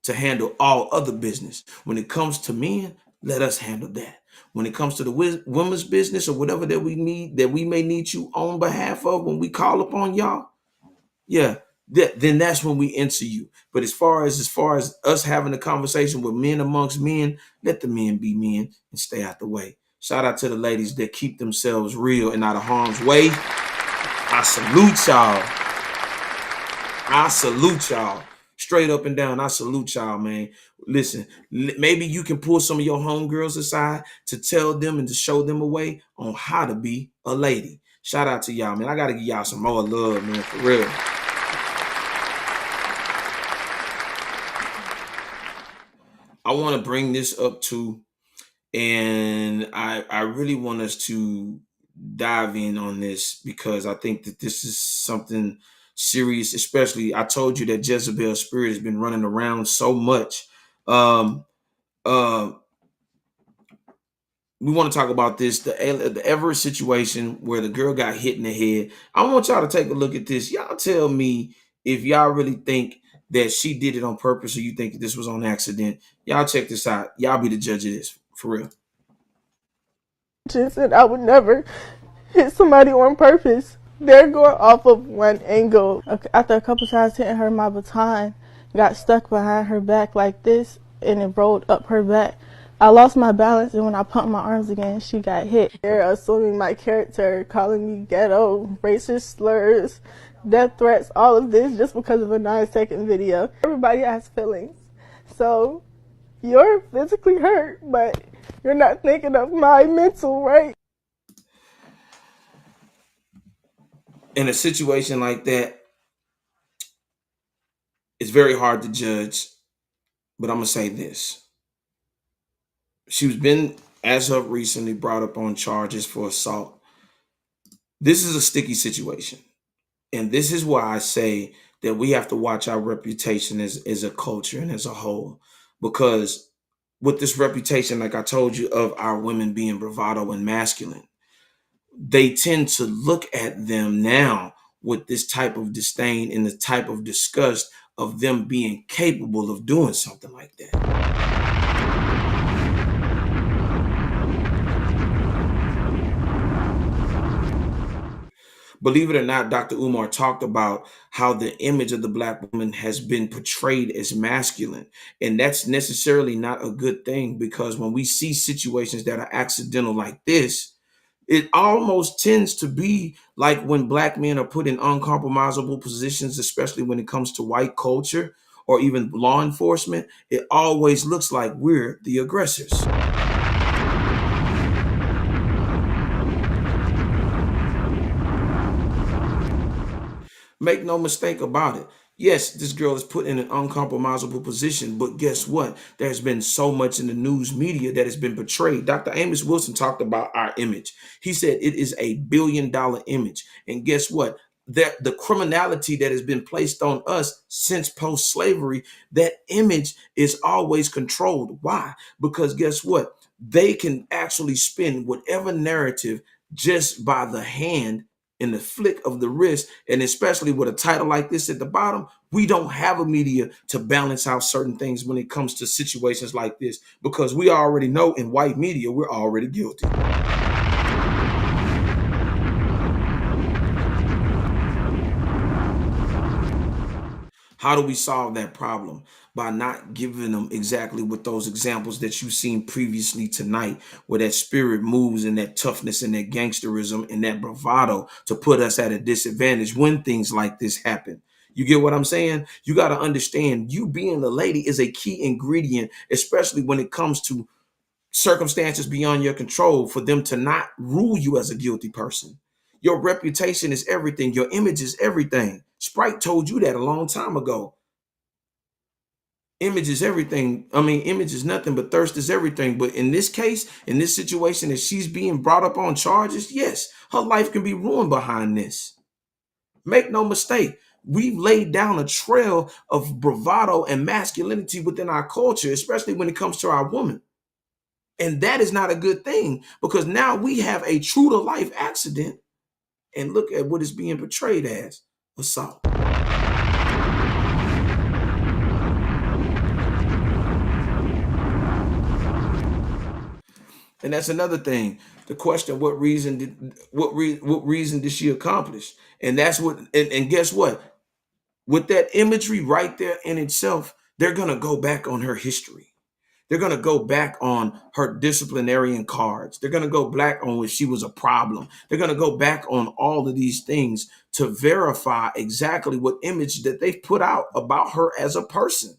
to handle all other business. When it comes to men, let us handle that. When it comes to the women's business or whatever that we need, that we may need you on behalf of when we call upon y'all, yeah, then that's when we answer you. But as far as us having a conversation with men amongst men, let the men be men and stay out the way. Shout out to the ladies that keep themselves real and out of harm's way. I salute y'all. I salute y'all. Straight up and down, I salute y'all, man. Listen, maybe you can pull some of your homegirls aside to tell them and to show them a way on how to be a lady. Shout out to y'all, man. I got to give y'all some more love, man, for real. I want to bring this up too, and I really want us to dive in on this because I think that this is something serious. Especially, I told you that Jezebel's spirit has been running around so much. We want to talk about this, the Everett situation where the girl got hit in the head. I want y'all to take a look at this. Y'all tell me if y'all really think that she did it on purpose or you think this was on accident. Y'all check this out. Y'all be the judge of this, for real. And I would never hit somebody on purpose. They're going off of one angle. After a couple times hitting her, my baton got stuck behind her back like this and it rolled up her back. I lost my balance, and when I pumped my arms again, she got hit. They're assuming my character, calling me ghetto, racist slurs, death threats, all of this just because of a 9-second video. Everybody has feelings. So you're physically hurt, but you're not thinking of my mental, right? In a situation like that, it's very hard to judge, but I'm going to say this. She's been, as of recently, brought up on charges for assault. This is a sticky situation. And this is why I say that we have to watch our reputation as a culture and as a whole. Because with this reputation, like I told you, of our women being bravado and masculine, they tend to look at them now with this type of disdain and the type of disgust of them being capable of doing something like that. Believe it or not, Dr. Umar talked about how the image of the Black woman has been portrayed as masculine. And that's necessarily not a good thing, because when we see situations that are accidental like this, it almost tends to be like when Black men are put in uncompromisable positions, especially when it comes to white culture or even law enforcement. It always looks like we're the aggressors. Make no mistake about it. Yes, this girl is put in an uncompromisable position, but guess what? There's been so much in the news media that has been portrayed. Dr. Amos Wilson talked about our image. He said it is $1 billion image. And guess what? The criminality that has been placed on us since post-slavery, that image is always controlled. Why? Because guess what? They can actually spin whatever narrative just by the hand in the flick of the wrist. And especially with a title like this at the bottom, we don't have a media to balance out certain things when it comes to situations like this, because we already know in white media, we're already guilty. How do we solve that problem? By not giving them exactly what those examples that you've seen previously tonight, where that spirit moves and that toughness and that gangsterism and that bravado to put us at a disadvantage when things like this happen. You get what I'm saying? You got to understand, you being a lady is a key ingredient, especially when it comes to circumstances beyond your control, for them to not rule you as a guilty person. Your reputation is everything. Your image is everything. Sprite told you that a long time ago. Image is everything. I mean, image is nothing, but thirst is everything. But in this case, in this situation, that she's being brought up on charges, yes, her life can be ruined behind this. Make no mistake. We've laid down a trail of bravado and masculinity within our culture, especially when it comes to our women. And that is not a good thing, because now we have a true to life accident, and look at what is being portrayed as assault. And that's another thing. The question: what reason did she accomplish? And that's what. And guess what? With that imagery right there in itself, they're gonna go back on her history. They're going to go back on her disciplinarian cards. They're going to go back on if she was a problem. They're going to go back on all of these things to verify exactly what image that they put out about her as a person.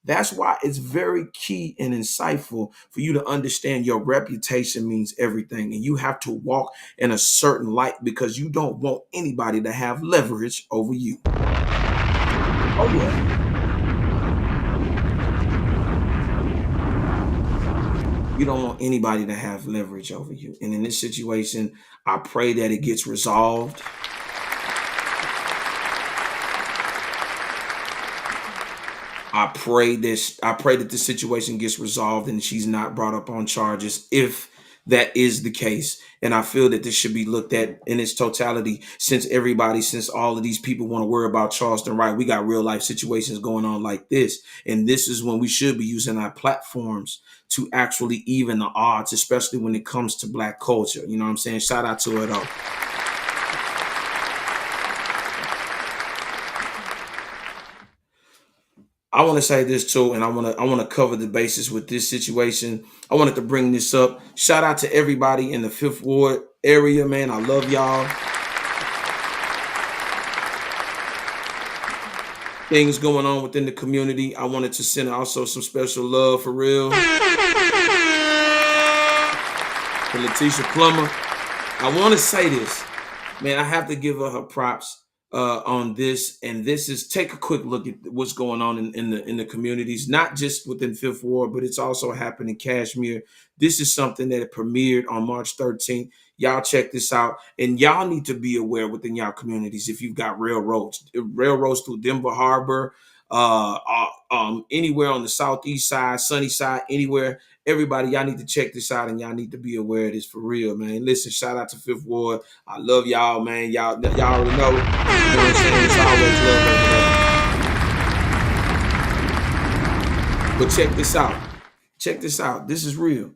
That's why it's very key and insightful for you to understand your reputation means everything. And you have to walk in a certain light because you don't want anybody to have leverage over you. Oh, yeah. You don't want anybody to have leverage over you. And in this situation, I pray that it gets resolved. I pray that the situation gets resolved and she's not brought up on charges if that is the case. And I feel that this should be looked at in its totality since all of these people want to worry about Charleston Wright. We got real life situations going on like this. And this is when we should be using our platforms to actually even the odds, especially when it comes to Black culture. You know what I'm saying? Shout out to her though. I want to say this too, and I want to cover the basis with this situation. I wanted to bring this up. Shout out to everybody in the 5th Ward area, man. I love y'all. Things going on within the community. I wanted to send also some special love for real. For Letitia Plummer. I want to say this, man. I have to give her props on this, and this is take a quick look at what's going on in the communities, not just within 5th Ward, but it's also happened in Kashmir. This is something that premiered on March 13th. Y'all check this out, and y'all need to be aware within y'all communities if you've got railroads through Denver Harbor, anywhere on the southeast side, sunny side, anywhere. Everybody, y'all need to check this out, and y'all need to be aware of this for real, man. Listen, shout out to 5th Ward. I love y'all, man. Y'all already know. You know what I'm saying? It's always love over there. But check this out. Check this out. This is real.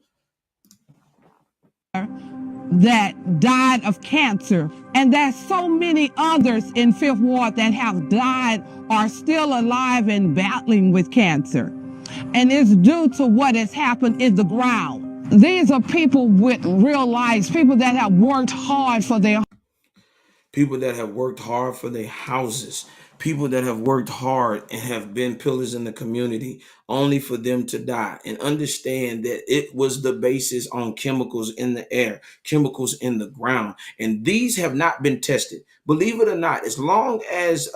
That died of cancer, and there's so many others in 5th Ward that have died, are still alive and battling with cancer. And it's due to what has happened in the ground. These are people with real lives, people that have worked hard for their houses, people that have worked hard and have been pillars in the community, only for them to die. And understand that it was the basis on chemicals in the air, chemicals in the ground. And these have not been tested. Believe it or not, as long as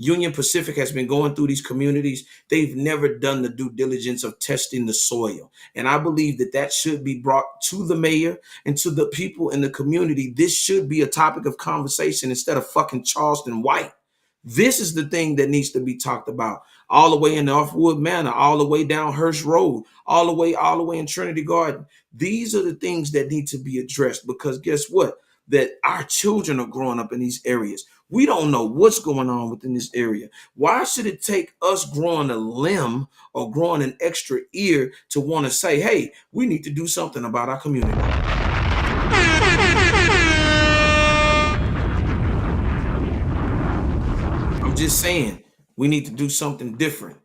Union Pacific has been going through these communities, they've never done the due diligence of testing the soil. And I believe that that should be brought to the mayor and to the people in the community. This should be a topic of conversation instead of fucking Charleston White. This is the thing that needs to be talked about. All the way in Northwood Manor, all the way down Hirsch Road, all the way in Trinity Garden. These are the things that need to be addressed, because guess what? That our children are growing up in these areas. We don't know what's going on within this area. Why should it take us growing a limb or growing an extra ear to want to say, hey, we need to do something about our community? I'm just saying, we need to do something different.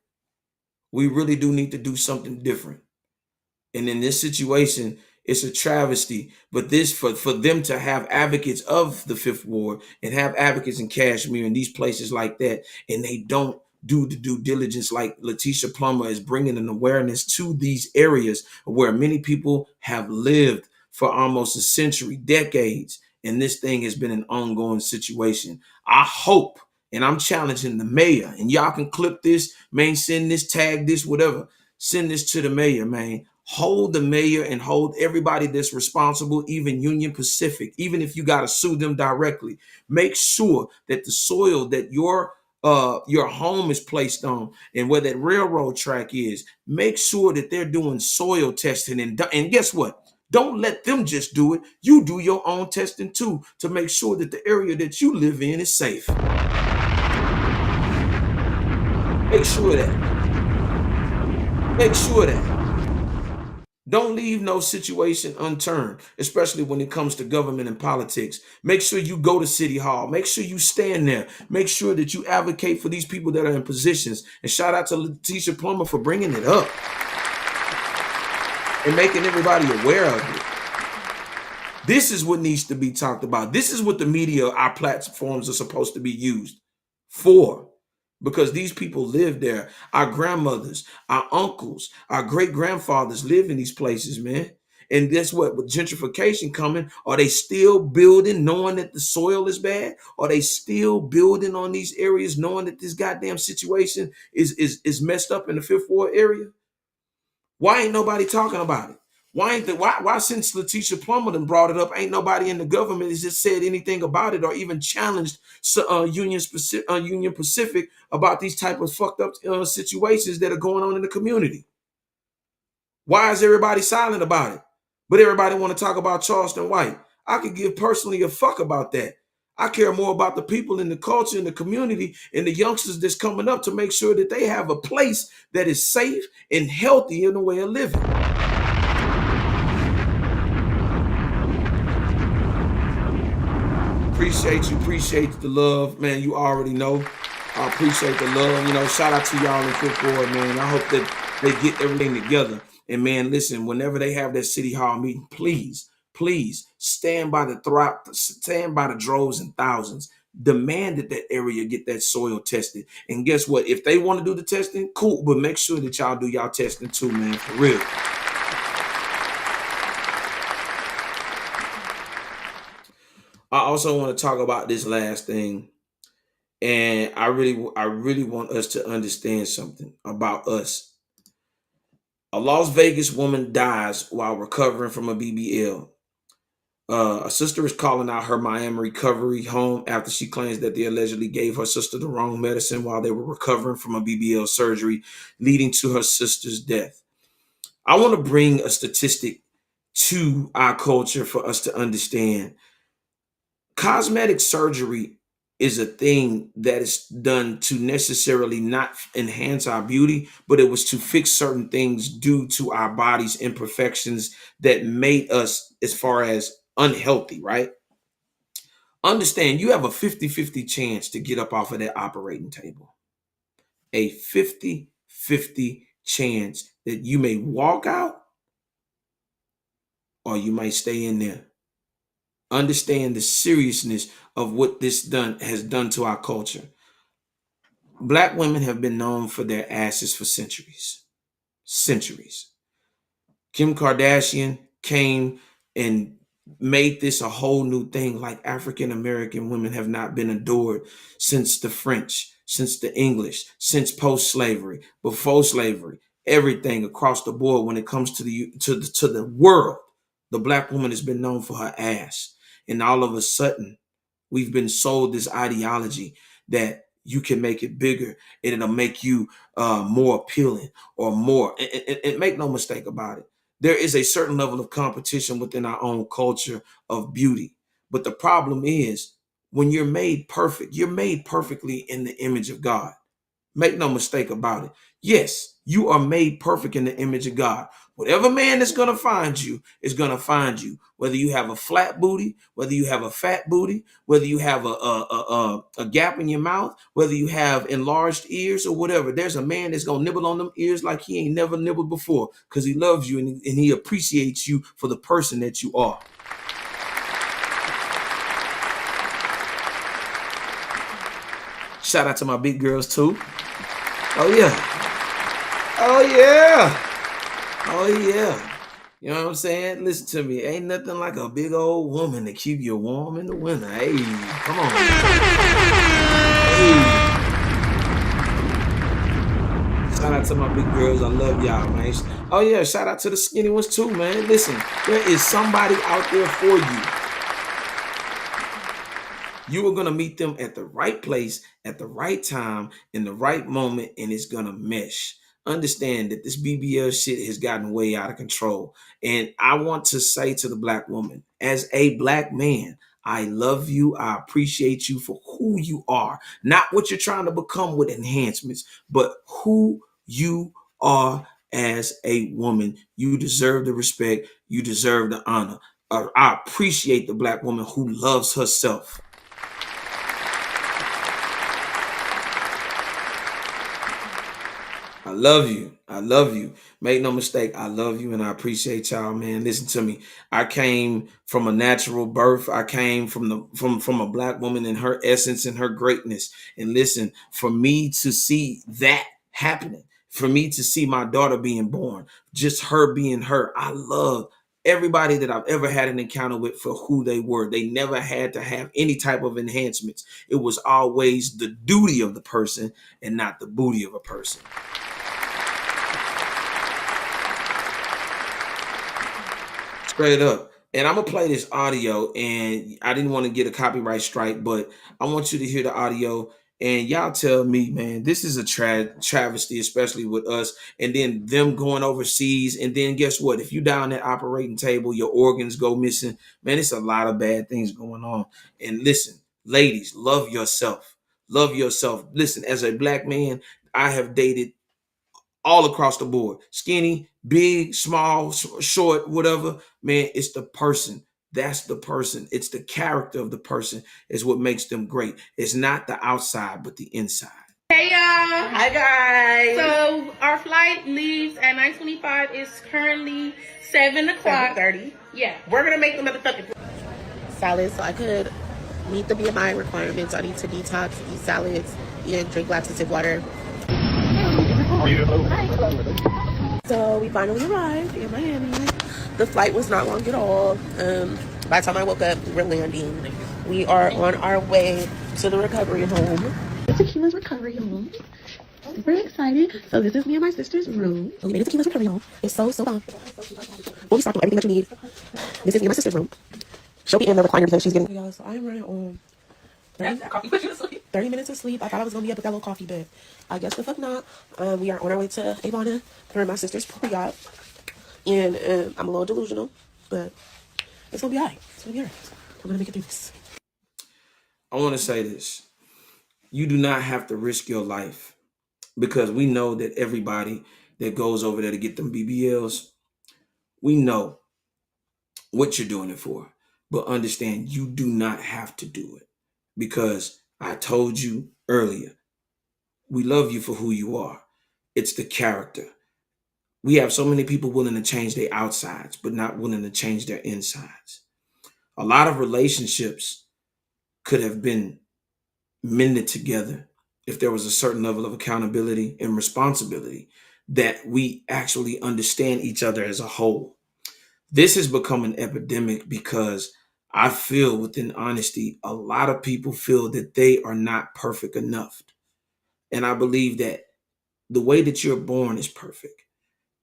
We really do need to do something different. And in this situation, it's a travesty, but this for them to have advocates of the 5th Ward and have advocates in Kashmir and these places like that, and they don't do the due diligence like Letitia Plummer is bringing an awareness to these areas where many people have lived for almost a century, decades, and this thing has been an ongoing situation. I hope, and I'm challenging the mayor, and y'all can clip this, man, send this, tag this, whatever, send this to the mayor, man. Hold the mayor and hold everybody that's responsible, even Union Pacific, even if you got to sue them directly. Make sure that the soil that your home is placed on and where that railroad track is, make sure that they're doing soil testing. And guess what? Don't let them just do it. You do your own testing too, to make sure that the area that you live in is safe. Make sure that. Make sure that. Don't leave no situation unturned, especially when it comes to government and politics. Make sure you go to City Hall. Make sure you stand there. Make sure that you advocate for these people that are in positions. And shout out to Letitia Plummer for bringing it up. and making everybody aware of it. This is what needs to be talked about. This is what the media, our platforms are supposed to be used for, because these people live there. Our grandmothers, our uncles, our great-grandfathers live in these places, man. And guess what? With gentrification coming, are they still building knowing that the soil is bad? Are they still building on these areas knowing that this goddamn situation is messed up in the Fifth Ward area? Why ain't nobody talking about it? Why since Letitia Plummer done brought it up, ain't nobody in the government has just said anything about it or even challenged Union Pacific about these type of fucked up situations that are going on in the community? Why is everybody silent about it? But everybody want to talk about Charleston White. I could give personally a fuck about that. I care more about the people in the culture, in the community, and the youngsters that's coming up to make sure that they have a place that is safe and healthy in the way of living. Appreciate the love, man. You already know. I appreciate the love. You know, shout out to y'all in Fifth Ward, man. I hope that they get everything together. And man, listen, whenever they have that city hall meeting, please stand by the droves and thousands. Demand that area get that soil tested. And guess what? If they want to do the testing, cool. But make sure that y'all do y'all testing too, man. For real. I also want to talk about this last thing. And I really want us to understand something about us. A Las Vegas woman dies while recovering from a BBL. A sister is calling out her Miami recovery home after she claims that they allegedly gave her sister the wrong medicine while they were recovering from a BBL surgery, leading to her sister's death. I want to bring a statistic to our culture for us to understand. Cosmetic surgery is a thing that is done to necessarily not enhance our beauty, but it was to fix certain things due to our body's imperfections that made us as far as unhealthy, right? Understand, you have a 50-50 chance to get up off of that operating table. A 50-50 chance that you may walk out or you might stay in there. Understand the seriousness of what this has done to our culture. Black women have been known for their asses for centuries. Kim Kardashian came and made this a whole new thing. Like African American women have not been adored since the French, since the English, since post-slavery, before slavery, everything across the board. When it comes to the world, the Black woman has been known for her ass. And all of a sudden, we've been sold this ideology that you can make it bigger and it'll make you more appealing or more. And make no mistake about it. There is a certain level of competition within our own culture of beauty. But the problem is when you're made perfect, you're made perfectly in the image of God. Make no mistake about it. Yes, you are made perfect in the image of God. Whatever man is going to find you is going to find you. Whether you have a flat booty, whether you have a fat booty, whether you have a gap in your mouth, whether you have enlarged ears or whatever, there's a man that's going to nibble on them ears like he ain't never nibbled before because he loves you and he appreciates you for the person that you are. Shout out to my big girls too. Oh yeah. You know what I'm saying? Listen to me. Ain't nothing like a big old woman to keep you warm in the winter. Hey, come on. Hey. Shout out to my big girls. I love y'all, man. Oh yeah, shout out to the skinny ones too, man. Listen, there is somebody out there for you. You are going to meet them at the right place, at the right time, in the right moment, and it's going to mesh. Understand that this BBL shit has gotten way out of control. And I want to say to the Black woman, as a Black man, I love you. I appreciate you for who you are. Not what you're trying to become with enhancements, but who you are as a woman. You deserve the respect. You deserve the honor. I appreciate the Black woman who loves herself. I love you. I love you. Make no mistake, I love you and I appreciate y'all, man. Listen to me. I came from a natural birth. I came from a black woman in her essence and her greatness. And listen, for me to see that happening, for me to see my daughter being born, just her being her, I love everybody that I've ever had an encounter with for who they were. They never had to have any type of enhancements. It was always the duty of the person and not the booty of a person. Straight up. And I'm going to play this audio, and I didn't want to get a copyright strike, but I want you to hear the audio, and y'all tell me, man, this is a travesty, especially with us, and then them going overseas, and then guess what? If you down that operating table, your organs go missing, man, it's a lot of bad things going on. And listen, ladies, love yourself. Love yourself. Listen, as a black man, I have dated all across the board. Skinny, big, small, short, whatever. Man, it's the person. That's the person. It's the character of the person is what makes them great. It's not the outside, but the inside. Hey y'all. Hi guys. So our flight leaves at 9:25. It's currently 7 o'clock. 7:30. Yeah. We're gonna make the motherfucking salads so I could meet the BMI requirements. I need to detox, eat salads, and drink lots of water. So we finally arrived in Miami. The flight was not long at all. By the time I woke up, we were landing. We are on our way to the recovery home. The Tequila's recovery home. Super excited. So this is me and my sister's room. So we made it to Tequila's recovery home. It's so calm. Fully stocked with everything that you need. This is me and my sister's room. She'll be in the recliner because she's getting... Y'all, so I'm running on 30 minutes of sleep. I thought I was going to be up with that little coffee, but I guess the fuck not. We are on our way to Avana for my sister's pre-op. And I'm a little delusional, but it's going to be all right. It's going to be all right. I'm going to make it through this. I want to say this. You do not have to risk your life, because we know that everybody that goes over there to get them BBLs, we know what you're doing it for. But understand, you do not have to do it, because I told you earlier, we love you for who you are. It's the character. We have so many people willing to change their outsides, but not willing to change their insides. A lot of relationships could have been mended together if there was a certain level of accountability and responsibility that we actually understand each other as a whole. This has become an epidemic because I feel, within honesty, a lot of people feel that they are not perfect enough. And I believe that the way that you're born is perfect.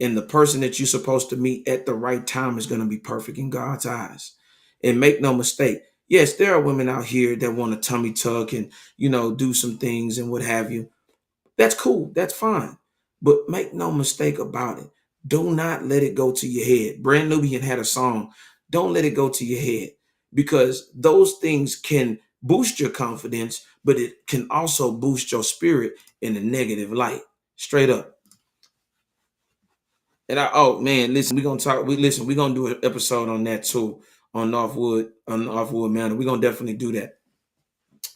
And the person that you're supposed to meet at the right time is going to be perfect in God's eyes. And make no mistake, yes, there are women out here that want to tummy tuck and, do some things and what have you. That's cool. That's fine. But make no mistake about it. Do not let it go to your head. Brand Nubian had a song. Don't let it go to your head, because those things can boost your confidence, but it can also boost your spirit in a negative light. Straight up. And listen, we're gonna do an episode on that too, on Northwood Manor. We're gonna definitely do that.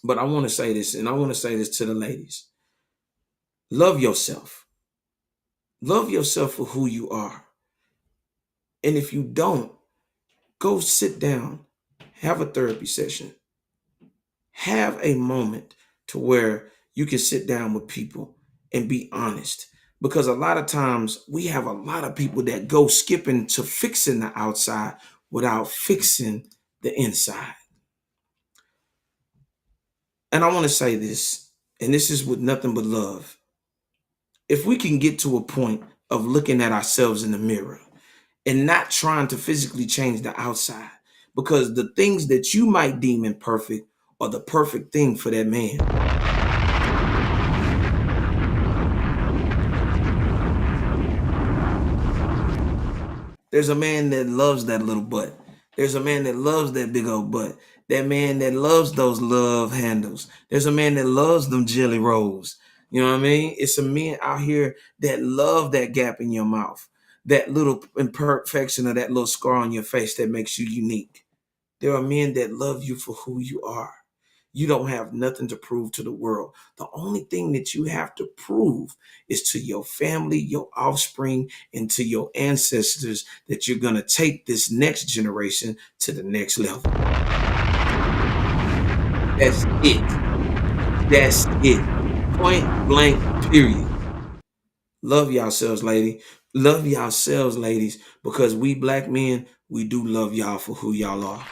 But I want to say this, and I want to say this to the ladies. Love yourself. Love yourself for who you are. And if you don't, go sit down, have a therapy session. Have a moment to where you can sit down with people and be honest. Because a lot of times we have a lot of people that go skipping to fixing the outside without fixing the inside. And I want to say this, and this is with nothing but love. If we can get to a point of looking at ourselves in the mirror and not trying to physically change the outside, because the things that you might deem imperfect are the perfect thing for that man. There's a man that loves that little butt. There's a man that loves that big old butt. That man that loves those love handles. There's a man that loves them jelly rolls. You know what I mean? It's some men out here that love that gap in your mouth, that little imperfection or that little scar on your face that makes you unique. There are men that love you for who you are. You don't have nothing to prove to the world. The only thing that you have to prove is to your family, your offspring, and to your ancestors that you're going to take this next generation to the next level. That's it. That's it. Point blank, period. Love yourselves, lady. Love yourselves, ladies, because we black men, we do love y'all for who y'all are.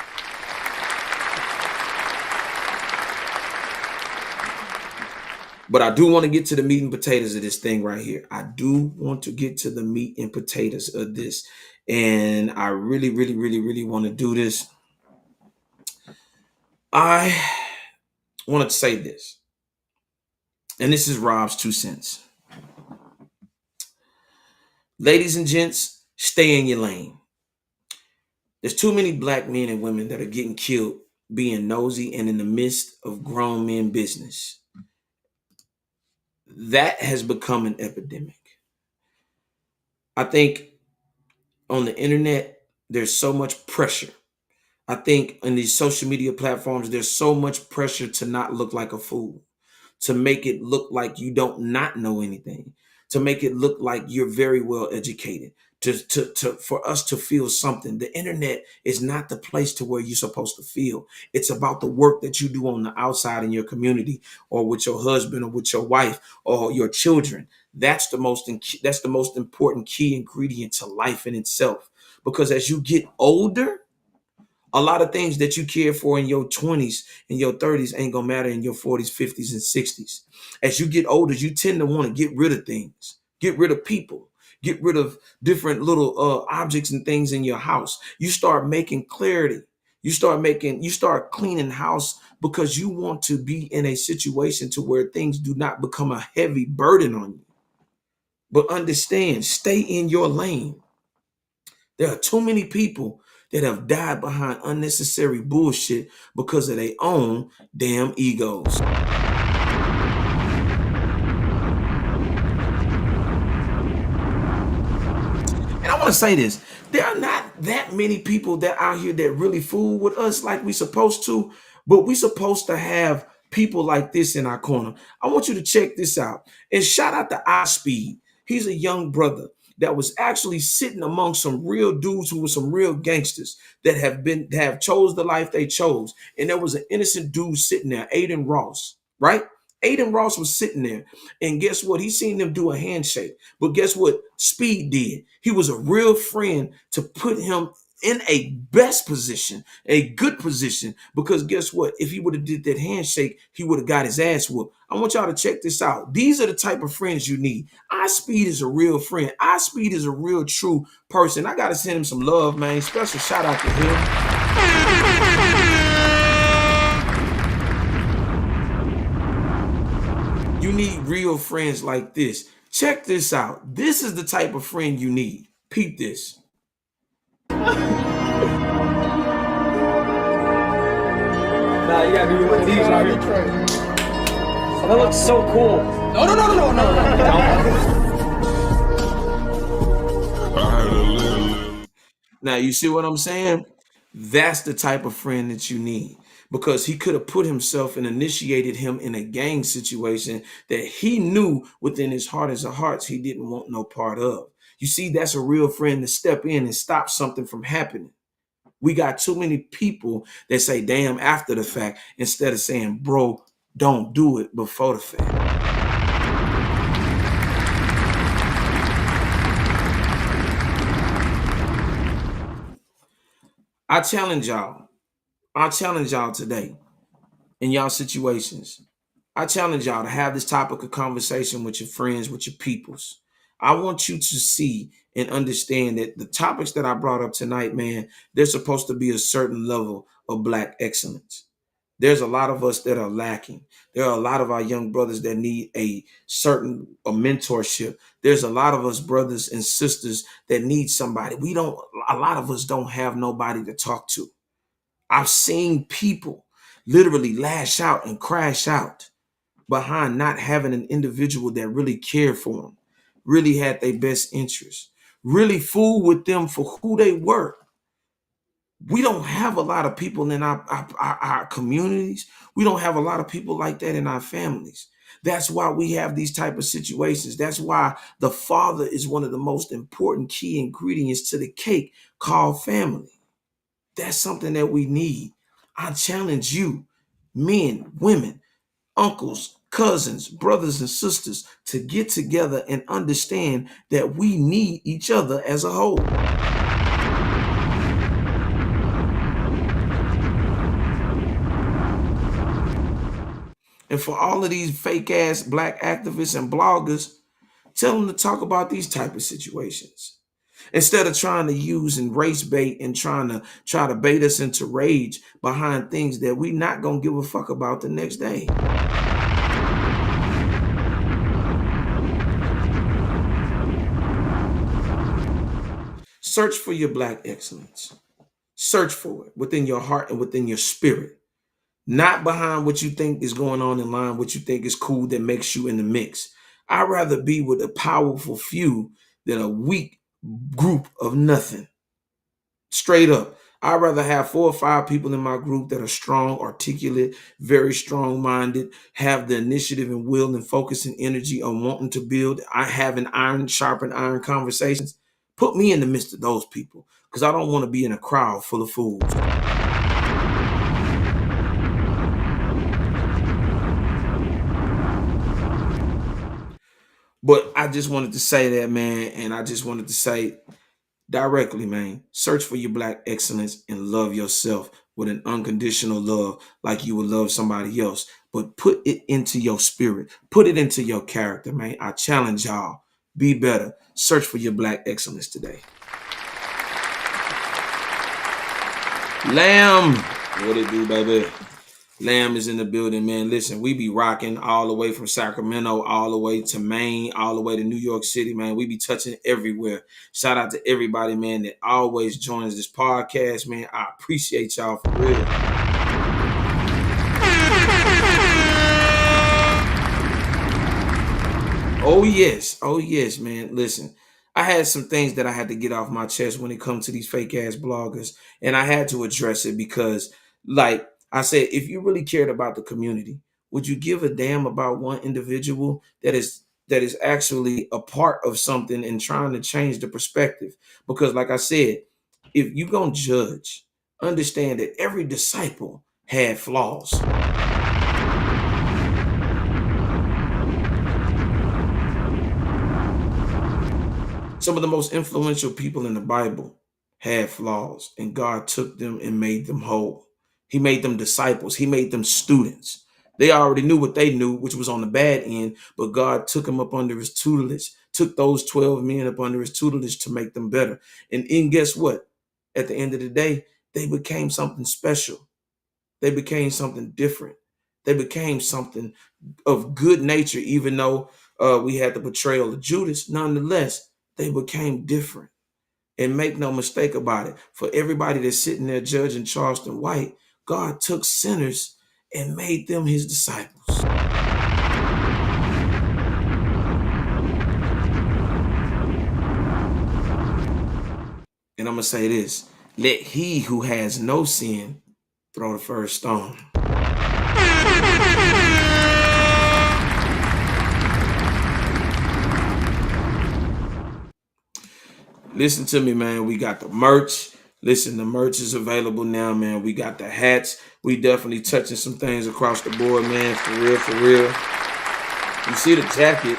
But I do want to get to the meat and potatoes of this thing right here. I do want to get to the meat and potatoes of this. And I really, really, really, really want to do this. I wanted to say this. And this is Rob's 2 cents. Ladies and gents, stay in your lane. There's too many black men and women that are getting killed being nosy and in the midst of grown men business. That has become an epidemic. I think on the internet, there's so much pressure. I think in these social media platforms, there's so much pressure to not look like a fool, to make it look like you don't not know anything, to make it look like you're very well educated, for us to feel something. The internet is not the place to where you're supposed to feel. It's about the work that you do on the outside in your community or with your husband or with your wife or your children. That's the most important key ingredient to life in itself. Because as you get older, a lot of things that you care for in your 20s and your 30s ain't gonna matter in your 40s, 50s, and 60s. As you get older, you tend to want to get rid of things, get rid of people, get rid of different little objects and things in your house. You start making clarity. You start cleaning house because you want to be in a situation to where things do not become a heavy burden on you. But understand, stay in your lane. There are too many people that have died behind unnecessary bullshit because of their own damn egos. And I want to say this. There are not that many people that out here that really fool with us like we supposed to, but we supposed to have people like this in our corner. I want you to check this out. And shout out to iSpeed. He's a young brother that was actually sitting among some real dudes who were some real gangsters that have chose the life they chose. And there was an innocent dude sitting there, Aiden Ross, right? Aiden Ross was sitting there, and guess what? He seen them do a handshake. But guess what Speed did? He was a real friend to put him in a best position, a good position, because guess what? If he would have did that handshake, he would have got his ass whooped. I want y'all to check this out. These are the type of friends you need. iSpeed is a real friend. iSpeed is a real true person. I got to send him some love, man. Special shout out to him. You need real friends like this. Check this out. This is the type of friend you need. Peep this. Nah, you gotta do one of these right here. Oh, that looks so cool. No. Now, you see what I'm saying? That's the type of friend that you need, because he could have put himself and initiated him in a gang situation that he knew within his heart as of hearts he didn't want no part of. You see, that's a real friend to step in and stop something from happening. We got too many people that say damn after the fact instead of saying, bro, don't do it before the fact. I challenge y'all today in y'all situations. I challenge y'all to have this topic of conversation with your friends, with your peoples. I want you to see and understand that the topics that I brought up tonight, man, there's supposed to be a certain level of Black excellence. There's a lot of us that are lacking. There are a lot of our young brothers that need a mentorship. There's a lot of us brothers and sisters that need somebody. A lot of us don't have nobody to talk to. I've seen people literally lash out and crash out behind not having an individual that really cared for them, really had their best interests, really fool with them for who they were. We don't have a lot of people in our communities. We don't have a lot of people like that in our families. That's why we have these type of situations. That's why the father is one of the most important key ingredients to the cake called family. That's something that we need. I challenge you, men, women, uncles, cousins, brothers, and sisters, to get together and understand that we need each other as a whole. And for all of these fake ass black activists and bloggers, tell them to talk about these type of situations. Instead of trying to use and race bait and try to bait us into rage behind things that we not gonna give a fuck about the next day. Search for your black excellence. Search for it within your heart and within your spirit. Not behind what you think is going on in line, what you think is cool that makes you in the mix. I'd rather be with a powerful few than a weak group of nothing. Straight up. I'd rather have 4 or 5 people in my group that are strong, articulate, very strong-minded, have the initiative and will and focus and energy on wanting to build. I have an iron, sharpen iron conversations. Put me in the midst of those people because I don't want to be in a crowd full of fools. But I just wanted to say that, man, and I just wanted to say directly, man, search for your black excellence and love yourself with an unconditional love like you would love somebody else. But put it into your spirit. Put it into your character, man. I challenge y'all. Be better. Search for your black excellence today. Lamb. What it do, baby? Lamb is in the building, man. Listen, we be rocking all the way from Sacramento, all the way to Maine, all the way to New York City, man. We be touching everywhere. Shout out to everybody, man, that always joins this podcast, man. I appreciate y'all for real. Oh, yes, man. Listen, I had some things that I had to get off my chest when it comes to these fake ass bloggers, and I had to address it because, like I said, if you really cared about the community, would you give a damn about one individual that is actually a part of something and trying to change the perspective? Because, like I said, if you're gonna judge, understand that every disciple had flaws. Some of the most influential people in the Bible had flaws, and God took them and made them whole. He made them disciples. He made them students. They already knew what they knew, which was on the bad end, but God took them up under his tutelage, took those 12 men up under his tutelage to make them better. And guess what? At the end of the day, they became something special. They became something different. They became something of good nature, even though we had the betrayal of Judas. Nonetheless, they became different. And make no mistake about it, for everybody that's sitting there judging Charleston White, God took sinners and made them his disciples. And I'm going to say this, let he who has no sin throw the first stone. Listen to me, man. We got the merch. Listen, the merch is available now, man. We got the hats. We definitely touching some things across the board, man. For real, for real. You see the jacket.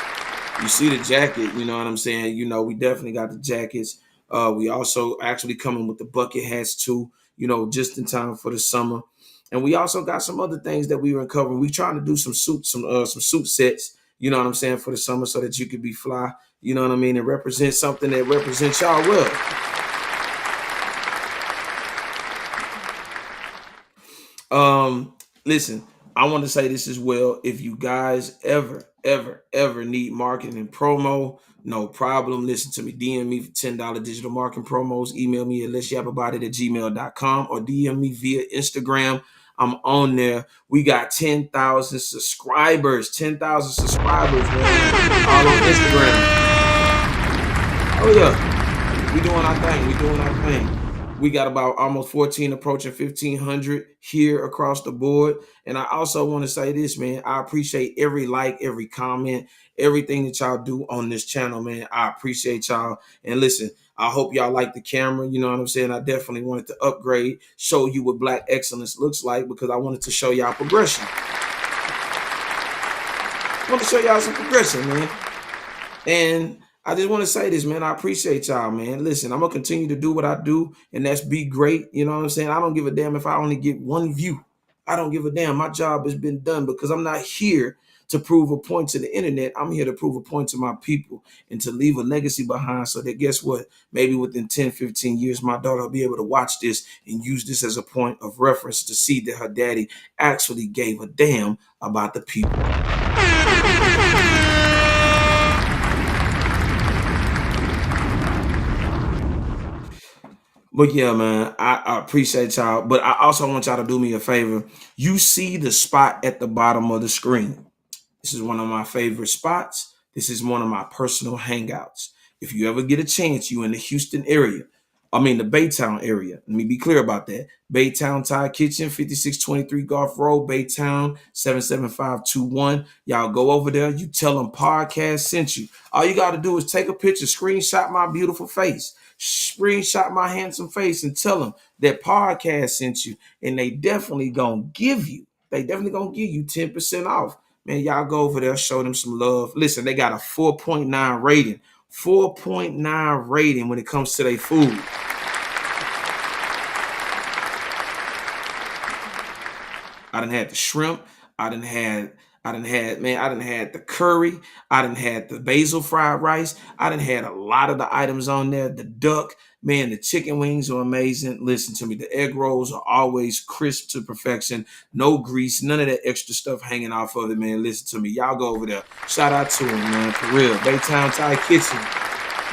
You see the jacket. You know what I'm saying? You know, we definitely got the jackets. We also actually coming with the bucket hats too, you know, just in time for the summer. And we also got some other things that we were covering. We trying to do some suit sets, you know what I'm saying, for the summer so that you could be fly, you know what I mean, and represent something that represents y'all well. Listen, I want to say this as well. If you guys ever need marketing and promo, no problem. Listen to me. DM me for $10 digital marketing promos. Email me at let'syapabout@gmail.com or DM me via Instagram. I'm on there. We got 10,000 subscribers. 10,000 subscribers, man. All on Instagram. Oh, yeah. We doing our thing. We doing our thing. We got about almost 14 approaching 1,500 here across the board. And I also want to say this, man. I appreciate every like, every comment, everything that y'all do on this channel, man. I appreciate y'all. And listen, I hope y'all like the camera. You know what I'm saying? I definitely wanted to upgrade, show you what Black excellence looks like, because I wanted to show y'all progression. I want to show y'all some progression, man. And I just want to say this, man. I appreciate y'all, man. Listen, I'm going to continue to do what I do, and that's be great. You know what I'm saying? I don't give a damn if I only get one view. I don't give a damn. My job has been done, because I'm not here to prove a point to the internet. I'm here to prove a point to my people and to leave a legacy behind, so that, guess what? Maybe within 10, 15 years, my daughter will be able to watch this and use this as a point of reference to see that her daddy actually gave a damn about the people. But yeah, man, I appreciate y'all. But I also want y'all to do me a favor. You see the spot at the bottom of the screen. This is one of my favorite spots. This is one of my personal hangouts. If you ever get a chance, you in the Houston area, the Baytown area. Let me be clear about that. Baytown Thai Kitchen, 5623 Golf Road, Baytown, 77521. Y'all go over there. You tell them podcast sent you. All you got to do is take a picture, screenshot my beautiful face, screenshot my handsome face, and tell them that podcast sent you. And they definitely going to give you 10% off. Man, y'all go over there, show them some love. Listen, they got a 4.9 rating. 4.9 rating when it comes to their food. I done had the shrimp. I done had the curry. I done had the basil fried rice. I done had a lot of the items on there. The duck, man, the chicken wings are amazing. Listen to me. The egg rolls are always crisp to perfection. No grease, none of that extra stuff hanging off of it, man. Listen to me. Y'all go over there. Shout out to them, man, for real. Baytown Thai Kitchen.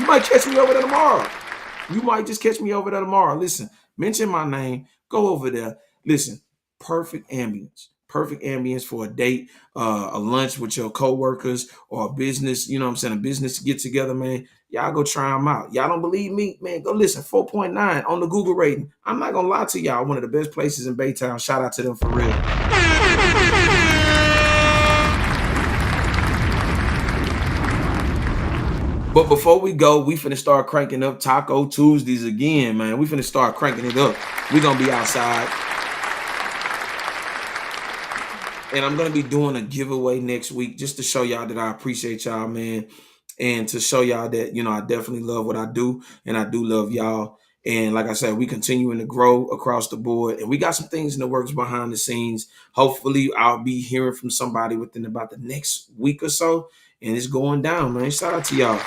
You might catch me over there tomorrow. You might just catch me over there tomorrow. Listen, mention my name. Go over there. Listen, perfect ambience. Perfect ambience for a date, a lunch with your coworkers, or a business, you know what I'm saying, a business get together, man. Y'all go try them out. Y'all don't believe me? Man, go listen. 4.9 on the Google rating. I'm not going to lie to y'all. One of the best places in Baytown. Shout out to them for real. But before we go, we finna start cranking up Taco Tuesdays again, man. We finna start cranking it up. We going to be outside. And I'm going to be doing a giveaway next week just to show y'all that I appreciate y'all, man. And to show y'all that, you know, I definitely love what I do. And I do love y'all. And like I said, we continuing to grow across the board. And we got some things in the works behind the scenes. Hopefully, I'll be hearing from somebody within about the next week or so. And it's going down, man. Shout out to y'all.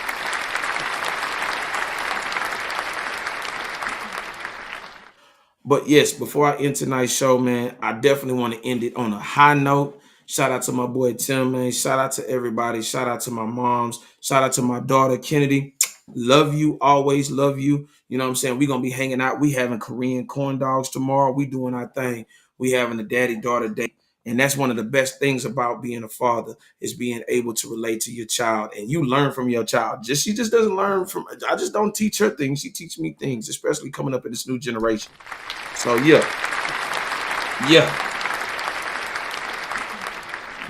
But yes, before I end tonight's show, man, I definitely want to end it on a high note. Shout out to my boy Tim, man. Shout out to everybody. Shout out to my moms. Shout out to my daughter, Kennedy. Love you. Always love you. You know what I'm saying? We're going to be hanging out. We having Korean corn dogs tomorrow. We doing our thing. We having a daddy-daughter date. And that's one of the best things about being a father, is being able to relate to your child. And you learn from your child. She just doesn't learn from, I just don't teach her things. She teaches me things, especially coming up in this new generation. So yeah.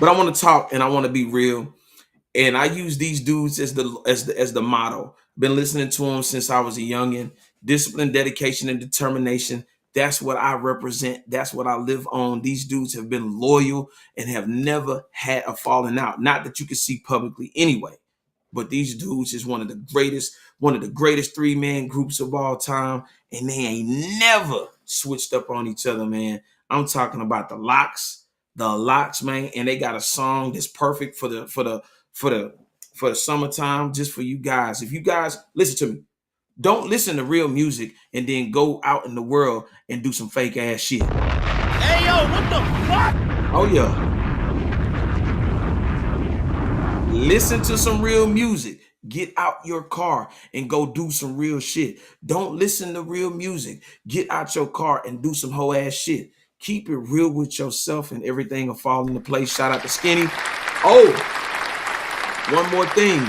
But I want to talk and I want to be real. And I use these dudes as the motto. Been listening to them since I was a youngin'. Discipline, dedication, and determination. That's what I represent. That's what I live on. These dudes have been loyal and have never had a falling out. Not that you can see publicly anyway. But these dudes is one of the greatest 3-man groups of all time. And they ain't never switched up on each other, man. I'm talking about the Locks, man. And they got a song that's perfect for the summertime, just for you guys. If you guys listen to me, don't listen to real music and then go out in the world and do some fake ass shit. Hey, yo, what the fuck? Oh, yeah. Listen to some real music. Get out your car and go do some real shit. Don't listen to real music. Get out your car and do some whole ass shit. Keep it real with yourself and everything will fall into place. Shout out to Skinny. Oh, one more thing.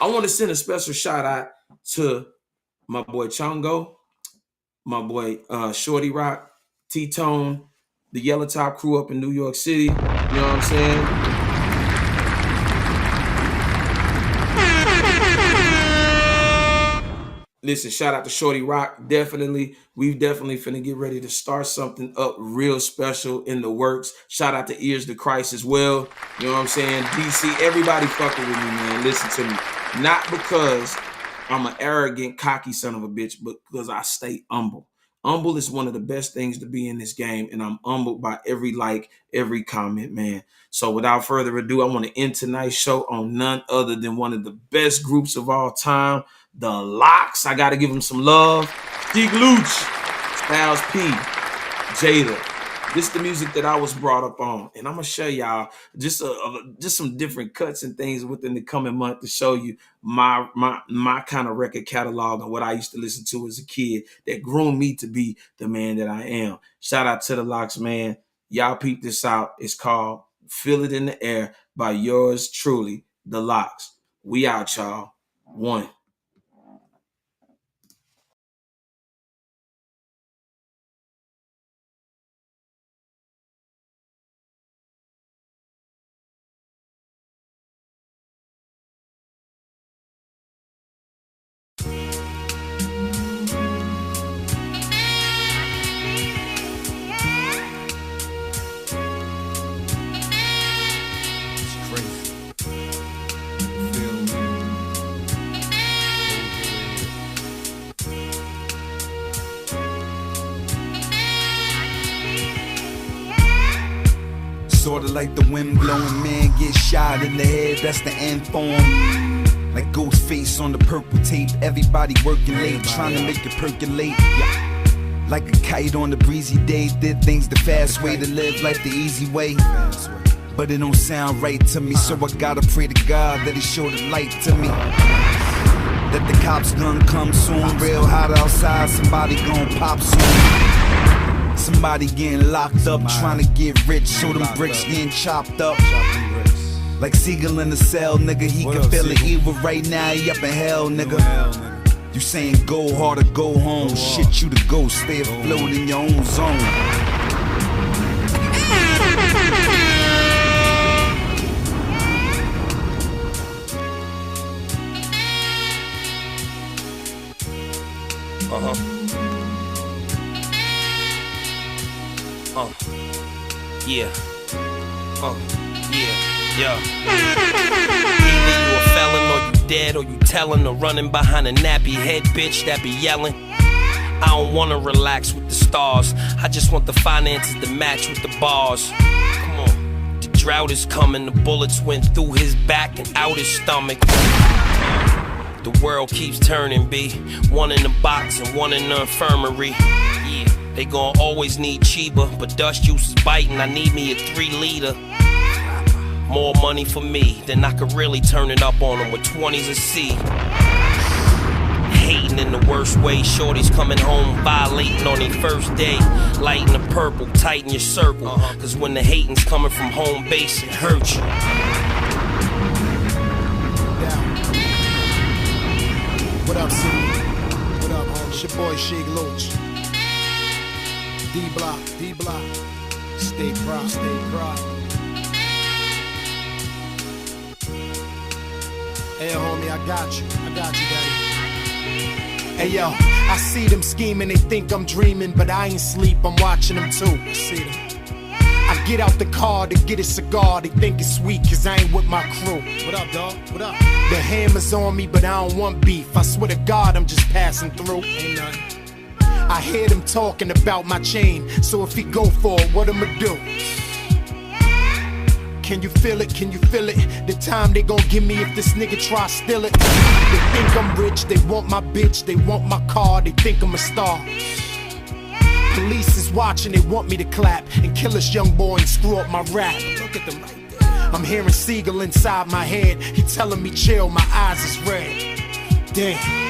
I want to send a special shout out to my boy Chongo. my boy Shorty Rock, T-Tone, the Yellow Top crew up in New York City. You know what I'm saying? Listen, shout out to Shorty Rock. We've definitely finna get ready to start something up real special in the works. Shout out to Ears to Christ as well. You know what I'm saying? DC, everybody fucking with me, man. Listen to me. Not because I'm an arrogant, cocky son of a bitch, but because I stay humble. Humble is one of the best things to be in this game, and I'm humbled by every like, every comment, man. So without further ado, I want to end tonight's show on none other than one of the best groups of all time, the Locks. I got to give them some love. Dig Luch, Styles P, Jada. This is the music that I was brought up on, and I'm gonna show y'all just some different cuts and things within the coming month to show you my kind of record catalog and what I used to listen to as a kid that groomed me to be the man that I am. Shout out to the Locks, man. Y'all peep this out. It's called "Feel It in the Air" by yours truly, the Locks. We out, y'all. One. Sorta like the wind blowing, man get shot in the head, that's the end for him. Like Ghostface on the purple tape, everybody working late, trying to make it percolate. Like a kite on a breezy day, did things the fast way to live life the easy way. But it don't sound right to me, so I gotta pray to God that he show the light to me. That the cops gonna come soon, real hot outside, somebody gonna pop soon. Somebody getting locked up, trying to get rich, so them bricks getting chopped up. Like Siegel in the cell, nigga, he can feel the evil right now, he up in hell, nigga. You saying go hard or go home, shit you to go, stay afloat in your own zone. Yeah. Yeah. Either you a felon or you dead or you telling or running behind a nappy head bitch that be yelling. I don't wanna relax with the stars, I just want the finances to match with the bars. Come on. The drought is coming, the bullets went through his back and out his stomach. The world keeps turning, B. One in the box and one in the infirmary. Yeah. They gon' always need Chiba, but dust juice is biting, I need me a 3-liter. More money for me, then I could really turn it up on them with 20s a C. Hating in the worst way, shorties coming home, violating on their first day. Lighting the purple, tighten your circle, cause when the hating's coming from home base, it hurts you. What up, C? What up, homie? It's your boy, G Lil Ronnie. D-Block, stay proud. Hey, homie, I got you, daddy. Hey, yo, I see them scheming, they think I'm dreaming, but I ain't sleep, I'm watching them too. I see them. I get out the car to get a cigar, they think it's sweet, cause I ain't with my crew. What up, dog? What up? The hammer's on me, but I don't want beef. I swear to God, I'm just passing through. Ain't nothing. I hear them talking about my chain, so if he go for it, what I'ma do? Can you feel it? Can you feel it? The time they gon' give me if this nigga try steal it. They think I'm rich, they want my bitch, they want my car, they think I'm a star. Police is watching, they want me to clap and kill this young boy and screw up my rap. Look at them right there. I'm hearing Siegel inside my head, he telling me chill, my eyes is red. Damn.